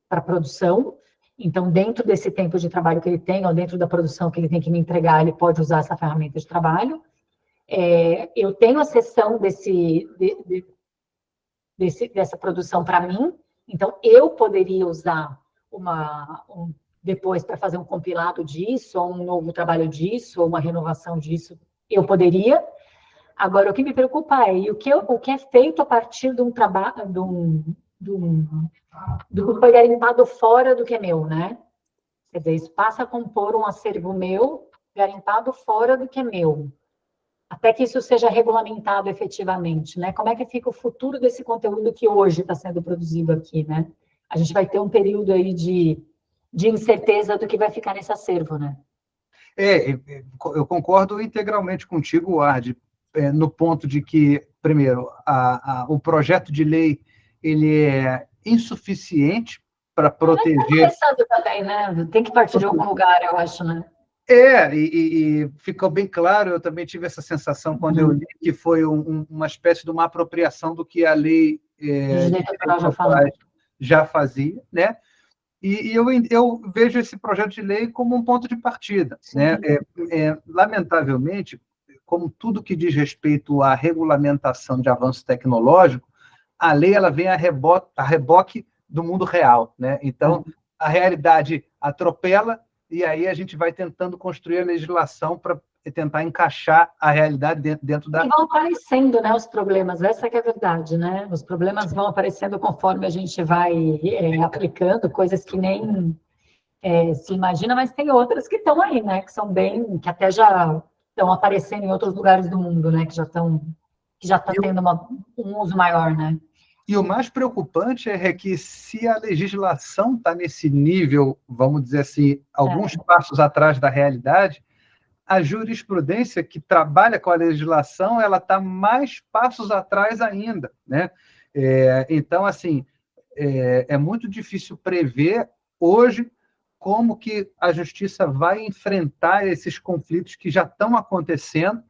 para produção. Então, dentro desse tempo de trabalho que ele tem, ou dentro da produção que ele tem que me entregar, ele pode usar essa ferramenta de trabalho. Eu tenho a sessão dessa produção para mim, então eu poderia usar depois para fazer um compilado disso, ou um novo trabalho disso, ou uma renovação disso, eu poderia. Agora, o que me preocupa é o que é feito a partir de um trabalho, do que foi garimpado fora do que é meu, né? Quer dizer, isso passa a compor um acervo meu, garimpado fora do que é meu, até que isso seja regulamentado efetivamente, né? Como é que fica o futuro desse conteúdo que hoje está sendo produzido aqui, né? A gente vai ter um período aí de incerteza do que vai ficar nesse acervo, né?
Eu concordo integralmente contigo, Ward, no ponto de que, primeiro, o projeto de lei ele é insuficiente para proteger...
Mas está começando também, né? Tem que partir de algum lugar, eu acho, né?
E ficou bem claro, eu também tive essa sensação quando eu li, que foi uma espécie de uma apropriação do que a lei já fazia, né? E eu vejo esse projeto de lei como um ponto de partida, né? Lamentavelmente, como tudo que diz respeito à regulamentação de avanço tecnológico, a lei ela vem a reboque do mundo real, né? Então, a realidade atropela e aí a gente vai tentando construir a legislação para tentar encaixar a realidade dentro da...
E vão aparecendo, né, os problemas, essa que é a verdade, né? Os problemas vão aparecendo conforme a gente vai aplicando, coisas que nem se imagina, mas tem outras que estão aí, né? Que são que até já estão aparecendo em outros lugares do mundo, né? Que já está tendo um uso maior, né?
E o mais preocupante é que se a legislação está nesse nível, vamos dizer assim, alguns passos atrás da realidade, a jurisprudência que trabalha com a legislação, ela está mais passos atrás ainda, né? Então, assim, é muito difícil prever hoje como que a justiça vai enfrentar esses conflitos que já estão acontecendo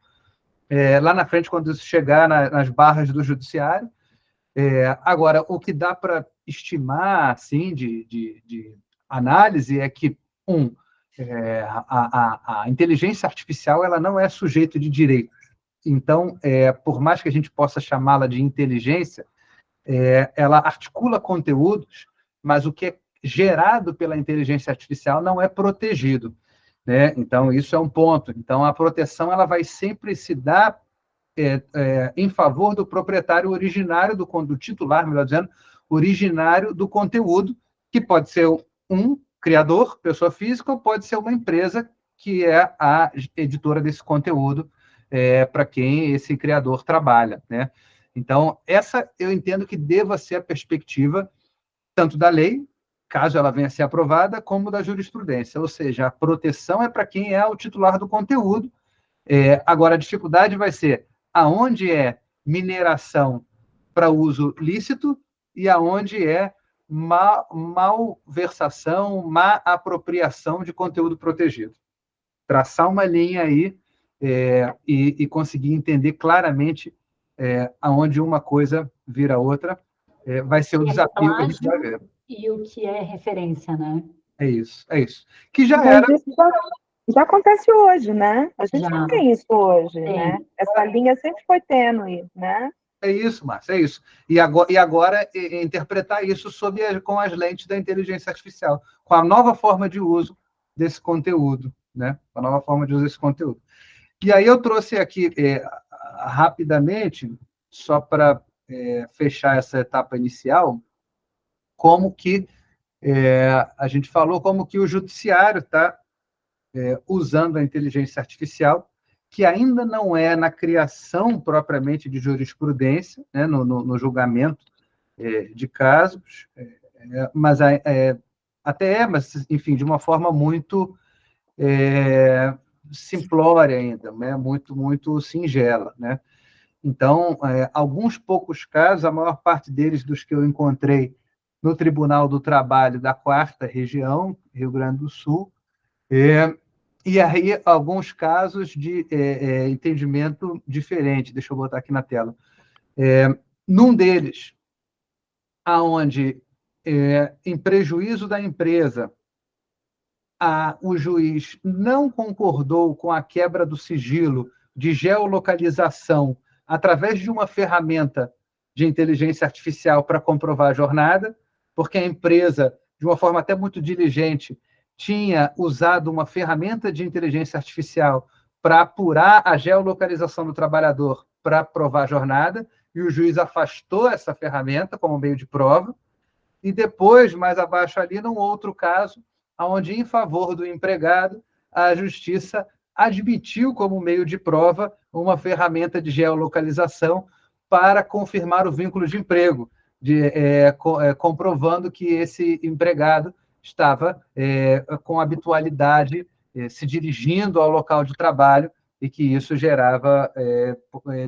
lá na frente, quando isso chegar nas barras do judiciário. Agora, o que dá para estimar, assim, de análise é que, a inteligência artificial ela não é sujeito de direitos. Então, por mais que a gente possa chamá-la de inteligência, ela articula conteúdos, mas o que é gerado pela inteligência artificial não é protegido, né? Então, isso é um ponto. Então, a proteção ela vai sempre se dar em favor do proprietário originário do titular, melhor dizendo, originário do conteúdo, que pode ser um criador, pessoa física, ou pode ser uma empresa que é a editora desse conteúdo para quem esse criador trabalha, né? Então, essa eu entendo que deva ser a perspectiva tanto da lei, caso ela venha a ser aprovada, como da jurisprudência, ou seja, a proteção é para quem é o titular do conteúdo. Agora, a dificuldade vai ser aonde é mineração para uso lícito e aonde é malversação, má apropriação de conteúdo protegido. Traçar uma linha aí e conseguir entender claramente aonde uma coisa vira outra vai ser o desafio que a gente vai ver.
E o que é referência, né?
É isso. Que já era...
Já acontece hoje, né? A gente não tem isso hoje,
Sim.
né? Essa linha sempre foi tênue, né?
É isso, Márcia, é isso. E agora interpretar isso com as lentes da inteligência artificial, com a nova forma de uso desse conteúdo, né? A nova forma de uso desse conteúdo. E aí eu trouxe aqui, rapidamente, só para fechar essa etapa inicial, como que a gente falou como que o judiciário está usando a inteligência artificial, que ainda não é na criação propriamente de jurisprudência, né, no julgamento de casos, mas mas, enfim, de uma forma muito simplória ainda, né, muito singela, né? Então, alguns poucos casos, a maior parte deles dos que eu encontrei no Tribunal do Trabalho da 4ª Região, Rio Grande do Sul, e aí alguns casos de entendimento diferente. Deixa eu botar aqui na tela. Num deles, aonde, em prejuízo da empresa, o juiz não concordou com a quebra do sigilo de geolocalização através de uma ferramenta de inteligência artificial para comprovar a jornada, porque a empresa, de uma forma até muito diligente, tinha usado uma ferramenta de inteligência artificial para apurar a geolocalização do trabalhador para provar a jornada, e o juiz afastou essa ferramenta como meio de prova. E depois, mais abaixo ali, num outro caso, onde, em favor do empregado, a Justiça admitiu como meio de prova uma ferramenta de geolocalização para confirmar o vínculo de emprego, comprovando que esse empregado estava com habitualidade se dirigindo ao local de trabalho e que isso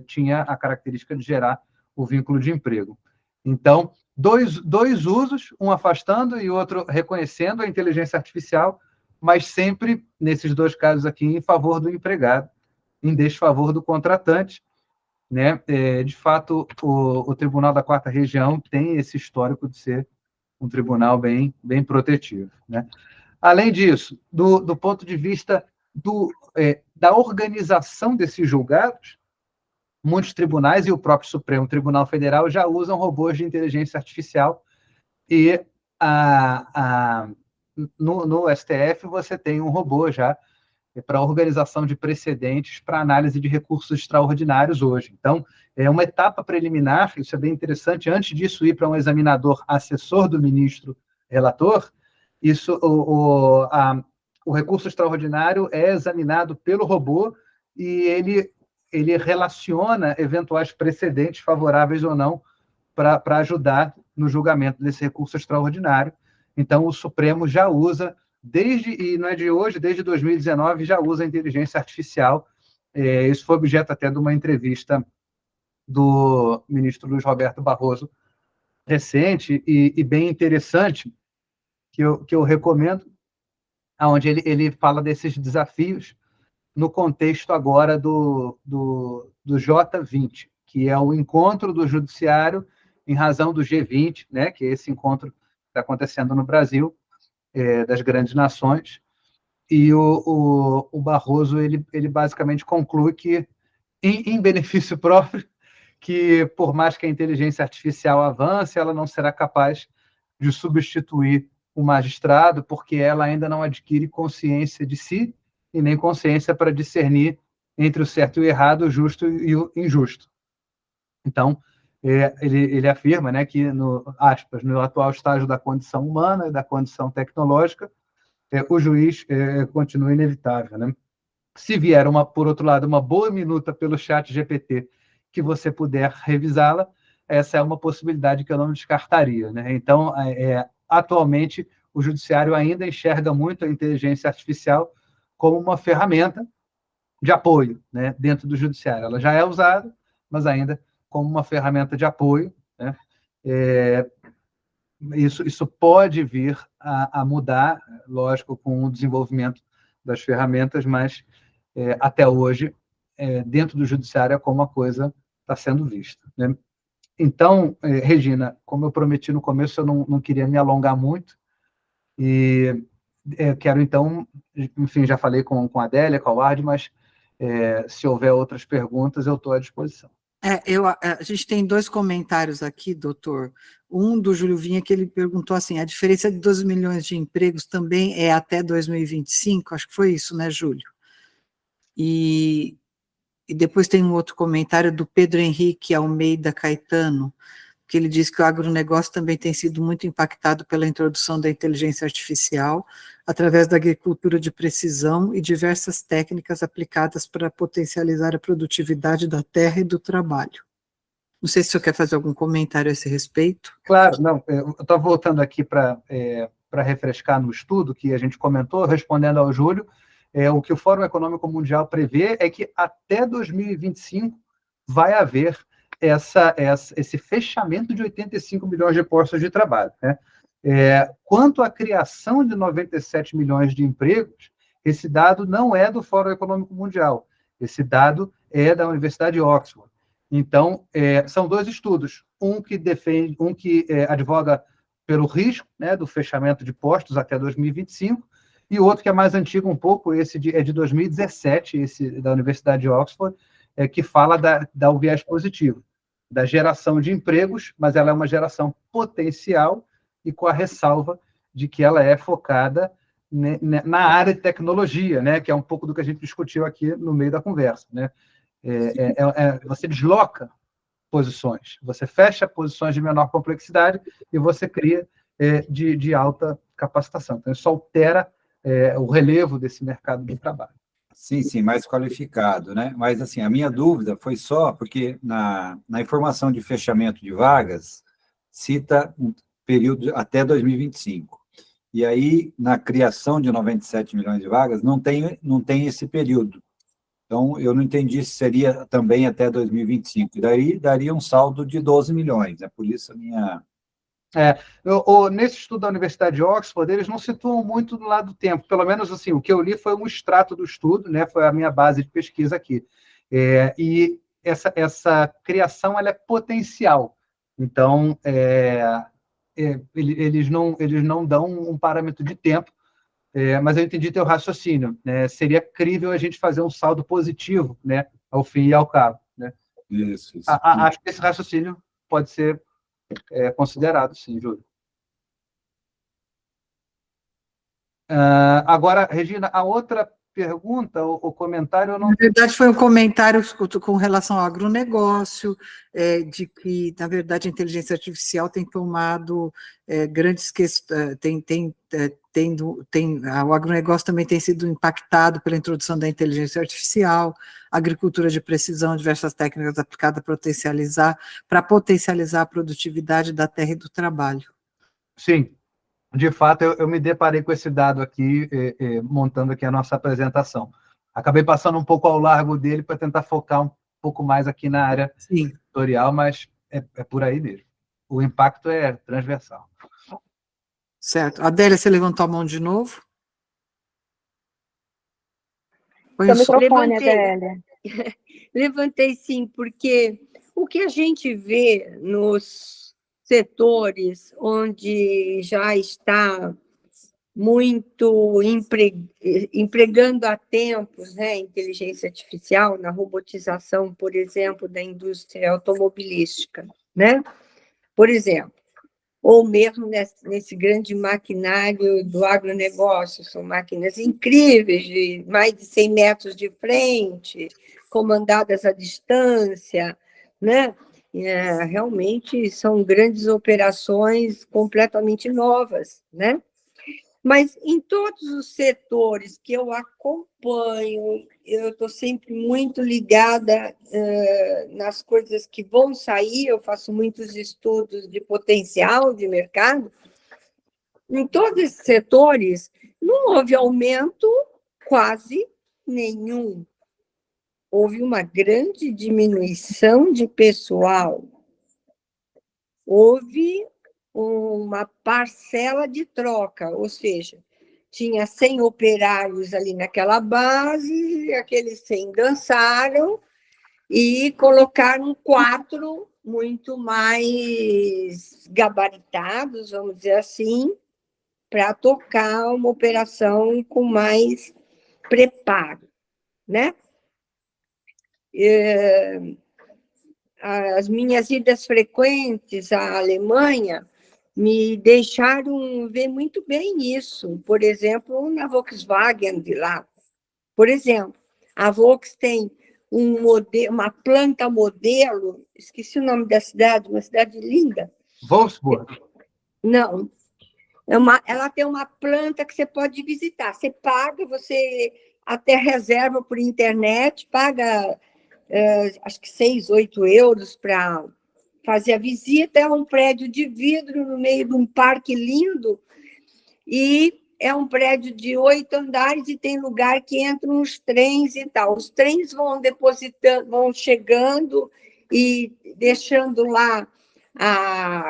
tinha a característica de gerar o vínculo de emprego. Então, dois usos, um afastando e outro reconhecendo a inteligência artificial, mas sempre, nesses dois casos aqui, em favor do empregado, em desfavor do contratante, né? De fato, o Tribunal da 4ª Região tem esse histórico de ser um tribunal bem protetivo, né? Além disso, do ponto de vista da organização desses julgados, muitos tribunais e o próprio Supremo Tribunal Federal já usam robôs de inteligência artificial e no STF você tem um robô já para organização de precedentes para análise de recursos extraordinários hoje. Então, é uma etapa preliminar, isso é bem interessante, antes disso ir para um examinador assessor do ministro relator, o recurso extraordinário é examinado pelo robô e ele relaciona eventuais precedentes favoráveis ou não para ajudar no julgamento desse recurso extraordinário. Então, o Supremo já usa, e não é de hoje, desde 2019, já usa a inteligência artificial. Isso foi objeto até de uma entrevista do ministro Luiz Roberto Barroso, recente e bem interessante, que eu recomendo, onde ele fala desses desafios no contexto agora do J20, que é o encontro do judiciário em razão do G20, né, que é esse encontro que está acontecendo no Brasil, das grandes nações, e o Barroso ele basicamente conclui que, em benefício próprio, que por mais que a inteligência artificial avance, ela não será capaz de substituir o magistrado, porque ela ainda não adquire consciência de si e nem consciência para discernir entre o certo e o errado, o justo e o injusto. Então, ele afirma, né, que, no atual estágio da condição humana e da condição tecnológica, o juiz continua inevitável, né? Se vier, por outro lado, uma boa minuta pelo chat GPT, que você puder revisá-la, essa é uma possibilidade que eu não descartaria, né? Então, atualmente, o judiciário ainda enxerga muito a inteligência artificial como uma ferramenta de apoio, né, dentro do judiciário. Ela já é usada, mas ainda como uma ferramenta de apoio, né? Isso pode vir a mudar, lógico, com o desenvolvimento das ferramentas, mas até hoje, dentro do judiciário, é como a coisa está sendo vista, né? Então, Regina, como eu prometi no começo, eu não queria me alongar muito, e quero, então, enfim, já falei com a Adélia, com a Ward, mas se houver outras perguntas, eu estou à disposição.
A gente tem dois comentários aqui, doutor. Um do Júlio Vinha, que ele perguntou assim, a diferença de 12 milhões de empregos também é até 2025? Acho que foi isso, né, Júlio? E depois tem um outro comentário do Pedro Henrique Almeida Caetano, que ele diz que o agronegócio também tem sido muito impactado pela introdução da inteligência artificial, através da agricultura de precisão e diversas técnicas aplicadas para potencializar a produtividade da terra e do trabalho. Não sei se o senhor quer fazer algum comentário a esse respeito.
Claro, não, eu estou voltando aqui para refrescar no estudo que a gente comentou, respondendo ao Júlio, o que o Fórum Econômico Mundial prevê é que até 2025 vai haver esse fechamento de 85 milhões de postos de trabalho, né? Quanto à criação de 97 milhões de empregos, esse dado não é do Fórum Econômico Mundial, esse dado é da Universidade de Oxford. Então, são dois estudos, um que advoga pelo risco, né, do fechamento de postos até 2025, e outro que é mais antigo um pouco, esse é de 2017, esse da Universidade de Oxford, que fala do viés positivo, da geração de empregos, mas ela é uma geração potencial e com a ressalva de que ela é focada na área de tecnologia, né, que é um pouco do que a gente discutiu aqui no meio da conversa, né? Você desloca posições, você fecha posições de menor complexidade e você cria de alta capacitação. Então, isso altera o relevo desse mercado de trabalho.
Sim, mais qualificado, né? Mas, assim, a minha dúvida foi só porque na informação de fechamento de vagas cita um período até 2025. E aí, na criação de 97 milhões de vagas, não tem esse período. Então, eu não entendi se seria também até 2025. E daí daria um saldo de 12 milhões. É por isso a minha...
Nesse estudo da Universidade de Oxford, eles não situam muito do lado do tempo. Pelo menos, assim, o que eu li foi um extrato do estudo, né? Foi a minha base de pesquisa aqui. E essa criação ela é potencial. Então, eles não dão um parâmetro de tempo, mas eu entendi teu raciocínio, né? Seria crível a gente fazer um saldo positivo, né, ao fim e ao cabo, né?
Isso.
Acho que esse raciocínio pode ser considerado, sim, Júlio. Agora, Regina, a outra pergunta, o comentário...
Na verdade, foi um comentário com relação ao agronegócio, de que, na verdade, a inteligência artificial tem tomado grandes questões, o agronegócio também tem sido impactado pela introdução da inteligência artificial, agricultura de precisão, diversas técnicas aplicadas para potencializar a produtividade da terra e do trabalho.
Sim, de fato, eu me deparei com esse dado aqui, montando aqui a nossa apresentação. Acabei passando um pouco ao largo dele para tentar focar um pouco mais aqui na área tutorial, mas é por aí mesmo. O impacto é transversal.
Certo. Adélia, você levantou a mão de novo?
Seu microfone, Adélia.
Levantei sim, porque o que a gente vê nos setores onde já está muito empregando há tempos, né, inteligência artificial na robotização, por exemplo, da indústria automobilística, né? Por exemplo, ou mesmo nesse grande maquinário do agronegócio, são máquinas incríveis, de mais de 100 metros de frente, comandadas à distância, né? Realmente são grandes operações completamente novas, né? Mas em todos os setores que eu acompanho, eu estou sempre muito ligada nas coisas que vão sair, eu faço muitos estudos de potencial de mercado. Em todos esses setores, não houve aumento quase nenhum. Houve uma grande diminuição de pessoal. Houve uma parcela de troca, ou seja, tinha 100 operários ali naquela base, aqueles 100 dançaram e colocaram 4 muito mais gabaritados, vamos dizer assim, para tocar uma operação com mais preparo, né? As minhas idas frequentes à Alemanha me deixaram ver muito bem isso. Por exemplo, na Volkswagen de lá. Por exemplo, a Volkswagen tem uma planta modelo, esqueci o nome da cidade, uma cidade linda.
Wolfsburg.
Não, ela tem uma planta que você pode visitar. Você paga, você até reserva por internet, paga acho que 6, 8 euros para fazer a visita. É um prédio de vidro no meio de um parque lindo e é um prédio de 8 andares e tem lugar que entram os trens e tal. Os trens vão depositando, vão chegando e deixando lá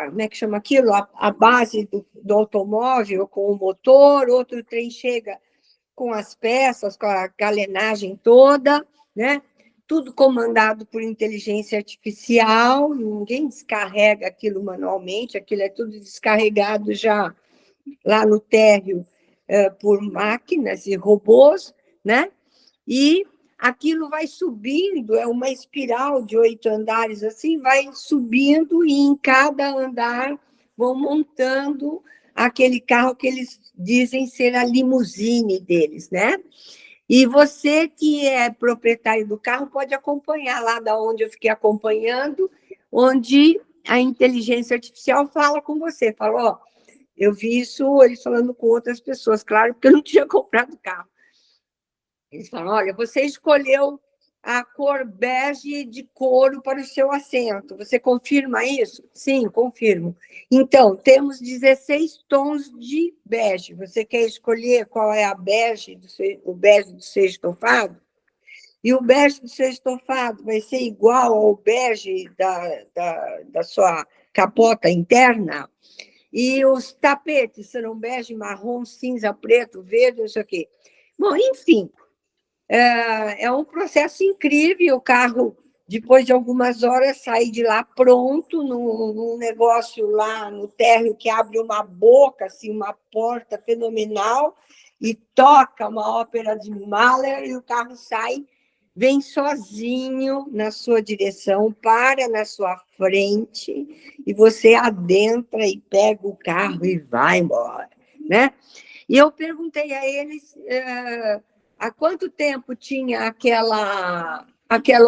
como é que chama aquilo? A base do automóvel com o motor, outro trem chega com as peças, com a carenagem toda, né? Tudo comandado por inteligência artificial, ninguém descarrega aquilo manualmente, aquilo é tudo descarregado já lá no térreo por máquinas e robôs, né? E aquilo vai subindo, é uma espiral de 8 andares, assim, vai subindo e em cada andar vão montando aquele carro que eles dizem ser a limusine deles, né? E você que é proprietário do carro pode acompanhar lá da onde eu fiquei acompanhando, onde a inteligência artificial fala com você, fala, ó, eu vi isso, eles falando com outras pessoas, claro, porque eu não tinha comprado carro. Eles falam, olha, você escolheu a cor bege de couro para o seu assento. Você confirma isso? Sim, confirmo. Então, temos 16 tons de bege. Você quer escolher qual é a bege o bege do seu estofado? E o bege do seu estofado vai ser igual ao bege da sua capota interna? E os tapetes serão bege, marrom, cinza, preto, verde, não sei o quê. Bom, enfim, é um processo incrível. O carro, depois de algumas horas, sai de lá pronto, num negócio lá no térreo que abre uma boca, assim, uma porta fenomenal, e toca uma ópera de Mahler, e o carro sai, vem sozinho na sua direção, para na sua frente, e você adentra e pega o carro e vai embora, né? E eu perguntei a eles há quanto tempo tinha aquela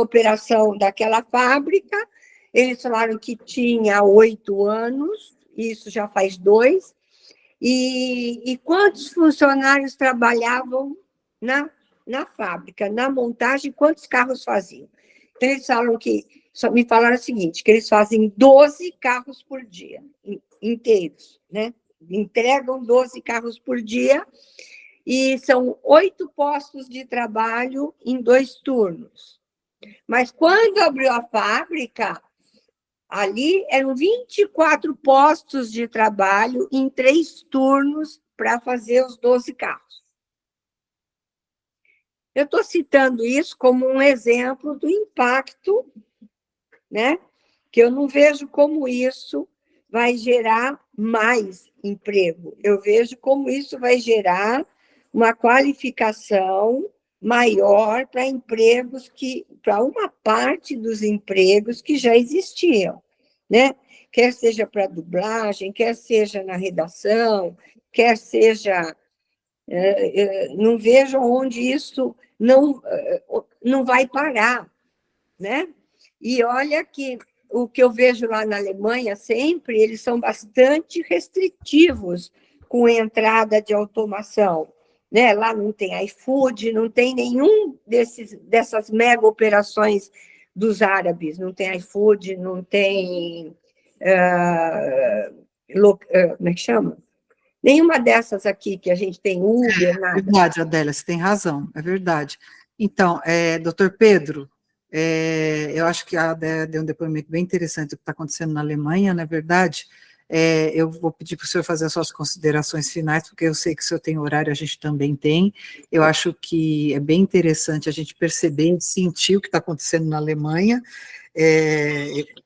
operação daquela fábrica. Eles falaram que tinha 8 anos, isso já faz 2, e quantos funcionários trabalhavam na fábrica, na montagem, quantos carros faziam? Então, eles falam me falaram o seguinte, que eles fazem 12 carros por dia, inteiros, né? Entregam 12 carros por dia, e são 8 postos de trabalho em 2 turnos. Mas quando abriu a fábrica, ali eram 24 postos de trabalho em 3 turnos para fazer os 12 carros. Eu estou citando isso como um exemplo do impacto, né? Que eu não vejo como isso vai gerar mais emprego. Eu vejo como isso vai gerar uma qualificação maior para empregos para uma parte dos empregos que já existiam, né? Quer seja para dublagem, quer seja na redação, quer seja... não vejo onde isso não vai parar, né? E olha que o que eu vejo lá na Alemanha sempre, eles são bastante restritivos com a entrada de automação, né? Lá não tem iFood, não tem nenhum dessas mega operações dos árabes, não tem iFood, não tem como é que chama? Nenhuma dessas aqui que a gente tem Uber, nada.
É verdade, Adélia, você tem razão, é verdade. Então, doutor Pedro, eu acho que a Adélia deu um depoimento bem interessante do que está acontecendo na Alemanha, não é verdade? Eu vou pedir para o senhor fazer as suas considerações finais, porque eu sei que o senhor tem horário, a gente também tem. Eu acho que é bem interessante a gente perceber, sentir o que está acontecendo na Alemanha.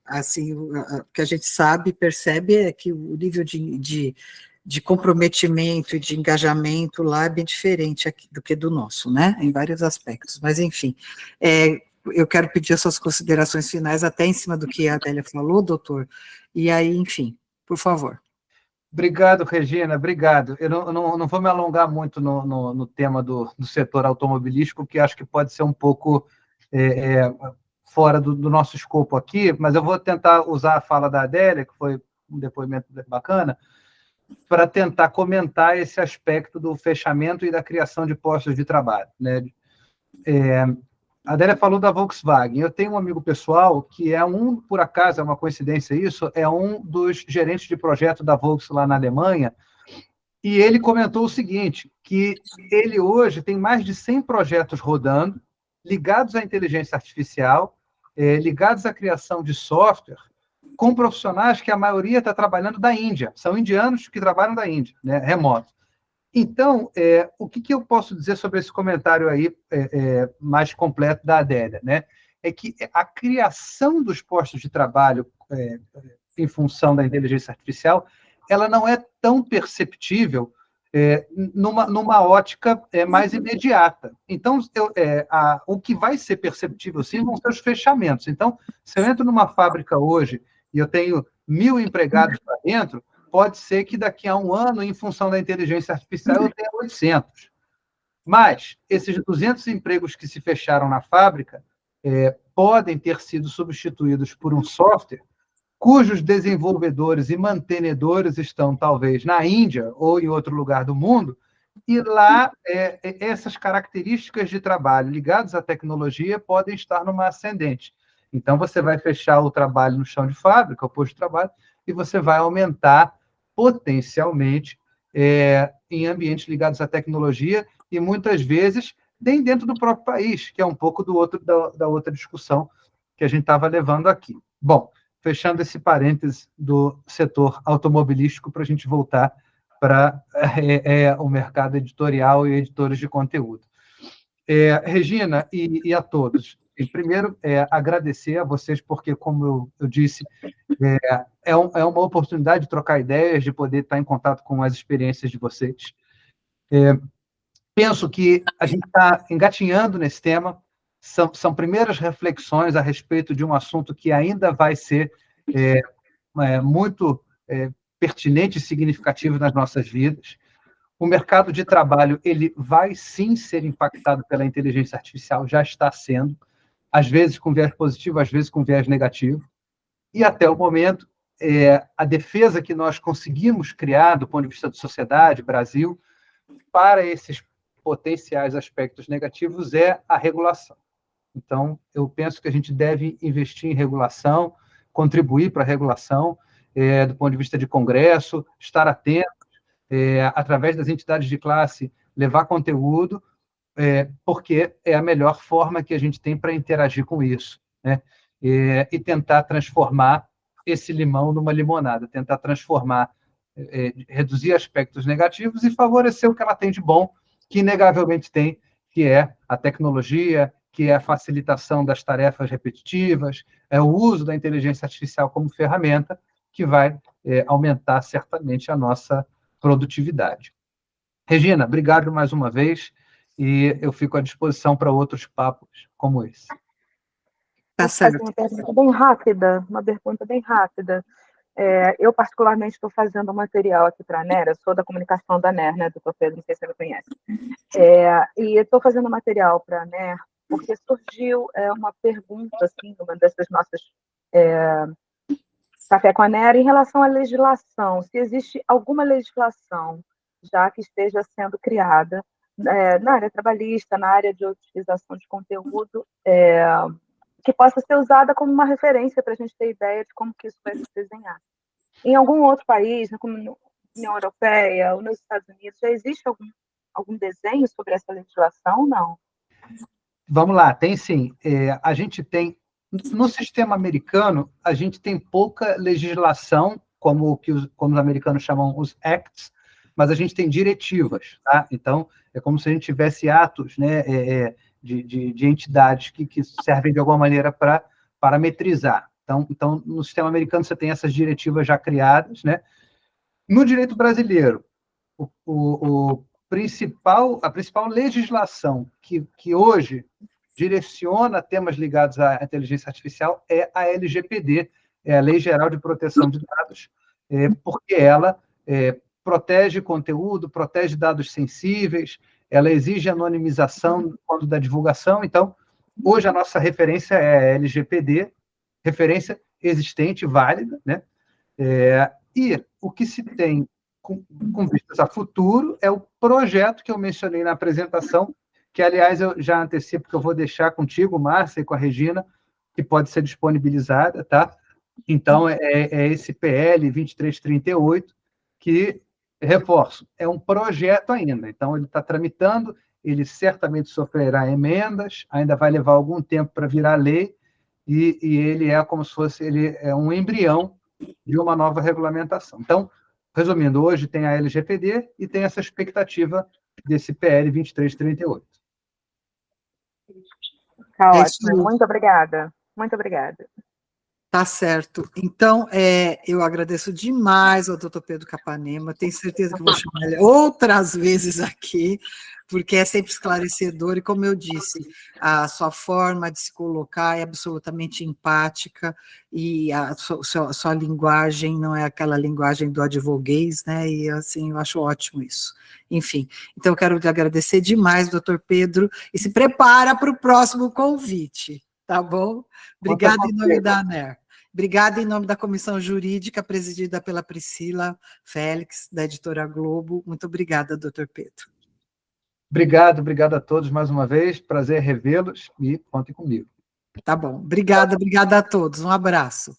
Assim, o que a gente sabe, percebe é que o nível de comprometimento e de engajamento lá é bem diferente aqui do que do nosso, né, em vários aspectos, mas enfim, eu quero pedir as suas considerações finais até em cima do que a Adélia falou, doutor, e aí, enfim, por favor.
Obrigado, Regina, obrigado. Eu não vou me alongar muito no tema do setor automobilístico, que acho que pode ser um pouco fora do nosso escopo aqui, mas eu vou tentar usar a fala da Adélia, que foi um depoimento bacana, para tentar comentar esse aspecto do fechamento e da criação de postos de trabalho, né? A Adélia falou da Volkswagen. Eu tenho um amigo pessoal que por acaso, é uma coincidência isso, é um dos gerentes de projeto da Volkswagen lá na Alemanha, e ele comentou o seguinte, que ele hoje tem mais de 100 projetos rodando, ligados à inteligência artificial, ligados à criação de software, com profissionais que a maioria está trabalhando da Índia. São indianos que trabalham da Índia, né, remoto. Então, o que eu posso dizer sobre esse comentário aí mais completo da Adélia, né? É que a criação dos postos de trabalho em função da inteligência artificial, ela não é tão perceptível numa ótica mais imediata. Então, o que vai ser perceptível, sim, vão ser os fechamentos. Então, se eu entro numa fábrica hoje e eu tenho 1.000 empregados lá dentro, pode ser que daqui a um ano, em função da inteligência artificial, eu tenha 800. Mas esses 200 empregos que se fecharam na fábrica podem ter sido substituídos por um software cujos desenvolvedores e mantenedores estão, talvez, na Índia ou em outro lugar do mundo, e lá essas características de trabalho ligadas à tecnologia podem estar numa ascendente. Então, você vai fechar o trabalho no chão de fábrica, o posto de trabalho, e você vai aumentar potencialmente em ambientes ligados à tecnologia e, muitas vezes, nem dentro do próprio país, que é um pouco da outra discussão que a gente estava levando aqui. Bom, fechando esse parêntese do setor automobilístico para a gente voltar para o mercado editorial e editores de conteúdo. Regina e a todos, primeiro, agradecer a vocês, porque, como eu disse, é uma oportunidade de trocar ideias, de poder estar em contato com as experiências de vocês. Penso que a gente está engatinhando nesse tema, são primeiras reflexões a respeito de um assunto que ainda vai ser muito pertinente e significativo nas nossas vidas. O mercado de trabalho ele vai, sim, ser impactado pela inteligência artificial, já está sendo, às vezes com viés positivo, às vezes com viés negativo. E, até o momento, a defesa que nós conseguimos criar, do ponto de vista da sociedade, Brasil, para esses potenciais aspectos negativos é a regulação. Então, eu penso que a gente deve investir em regulação, contribuir para a regulação, do ponto de vista de congresso, estar atento, através das entidades de classe, levar conteúdo, porque é a melhor forma que a gente tem para interagir com isso, né? E tentar transformar esse limão numa limonada, tentar transformar, reduzir aspectos negativos e favorecer o que ela tem de bom, que inegavelmente tem, que é a tecnologia, que é a facilitação das tarefas repetitivas, é o uso da inteligência artificial como ferramenta, que vai aumentar certamente a nossa produtividade. Regina, obrigado mais uma vez, e eu fico à disposição para outros papos como esse.
Tá certo.
Uma pergunta bem rápida. Eu, particularmente, estou fazendo um material aqui para a NER, eu sou da comunicação da NER, né, doutor Pedro, não sei se você me conhece. E estou fazendo um material para a NER porque surgiu uma pergunta, assim, numa dessas nossas Café com a NER, em relação à legislação, se existe alguma legislação já que esteja sendo criada na área trabalhista, na área de utilização de conteúdo, que possa ser usada como uma referência para a gente ter ideia de como que isso vai se desenhar. Em algum outro país, como na União Europeia ou nos Estados Unidos, já existe algum desenho sobre essa legislação ou não?
Vamos lá, tem sim. A gente tem, no sistema americano, a gente tem pouca legislação, como os americanos chamam os acts, mas a gente tem diretivas, tá? Então, é como se a gente tivesse atos, né, de entidades que servem de alguma maneira para parametrizar. Então, no sistema americano, você tem essas diretivas já criadas, né? No direito brasileiro, a principal legislação que hoje direciona temas ligados à inteligência artificial é a LGPD, é a Lei Geral de Proteção de Dados, porque ela protege conteúdo, protege dados sensíveis, ela exige anonimização quando da divulgação. Então, Hoje a nossa referência é a LGPD, referência existente, válida, né? E o que se tem com vistas a futuro é o projeto que eu mencionei na apresentação, que, aliás, eu já antecipo que eu vou deixar contigo, Márcia, e com a Regina, que pode ser disponibilizada, tá? Então, é esse PL 2338, que, reforço, é um projeto ainda. Então, ele está tramitando, ele certamente sofrerá emendas, ainda vai levar algum tempo para virar lei, e ele é como se fosse um embrião de uma nova regulamentação. Então, resumindo, hoje tem a LGPD e tem essa expectativa desse PL 2338.
Tá ótimo. Muito obrigada. Muito obrigada.
Tá certo. Então, eu agradeço demais ao doutor Pedro Capanema, tenho certeza que vou chamar ele outras vezes aqui, porque é sempre esclarecedor, e como eu disse, a sua forma de se colocar é absolutamente empática, e a sua linguagem não é aquela linguagem do advoguês, né, e assim, eu acho ótimo isso. Enfim, então eu quero lhe agradecer demais, doutor Pedro, e se prepara para o próximo convite. Tá bom? Obrigada em nome da ANER. Obrigada em nome da Comissão Jurídica, presidida pela Priscila Félix, da Editora Globo. Muito obrigada, doutor Pedro.
Obrigado a todos mais uma vez. Prazer revê-los e contem comigo.
Tá bom. Obrigada a todos. Um abraço.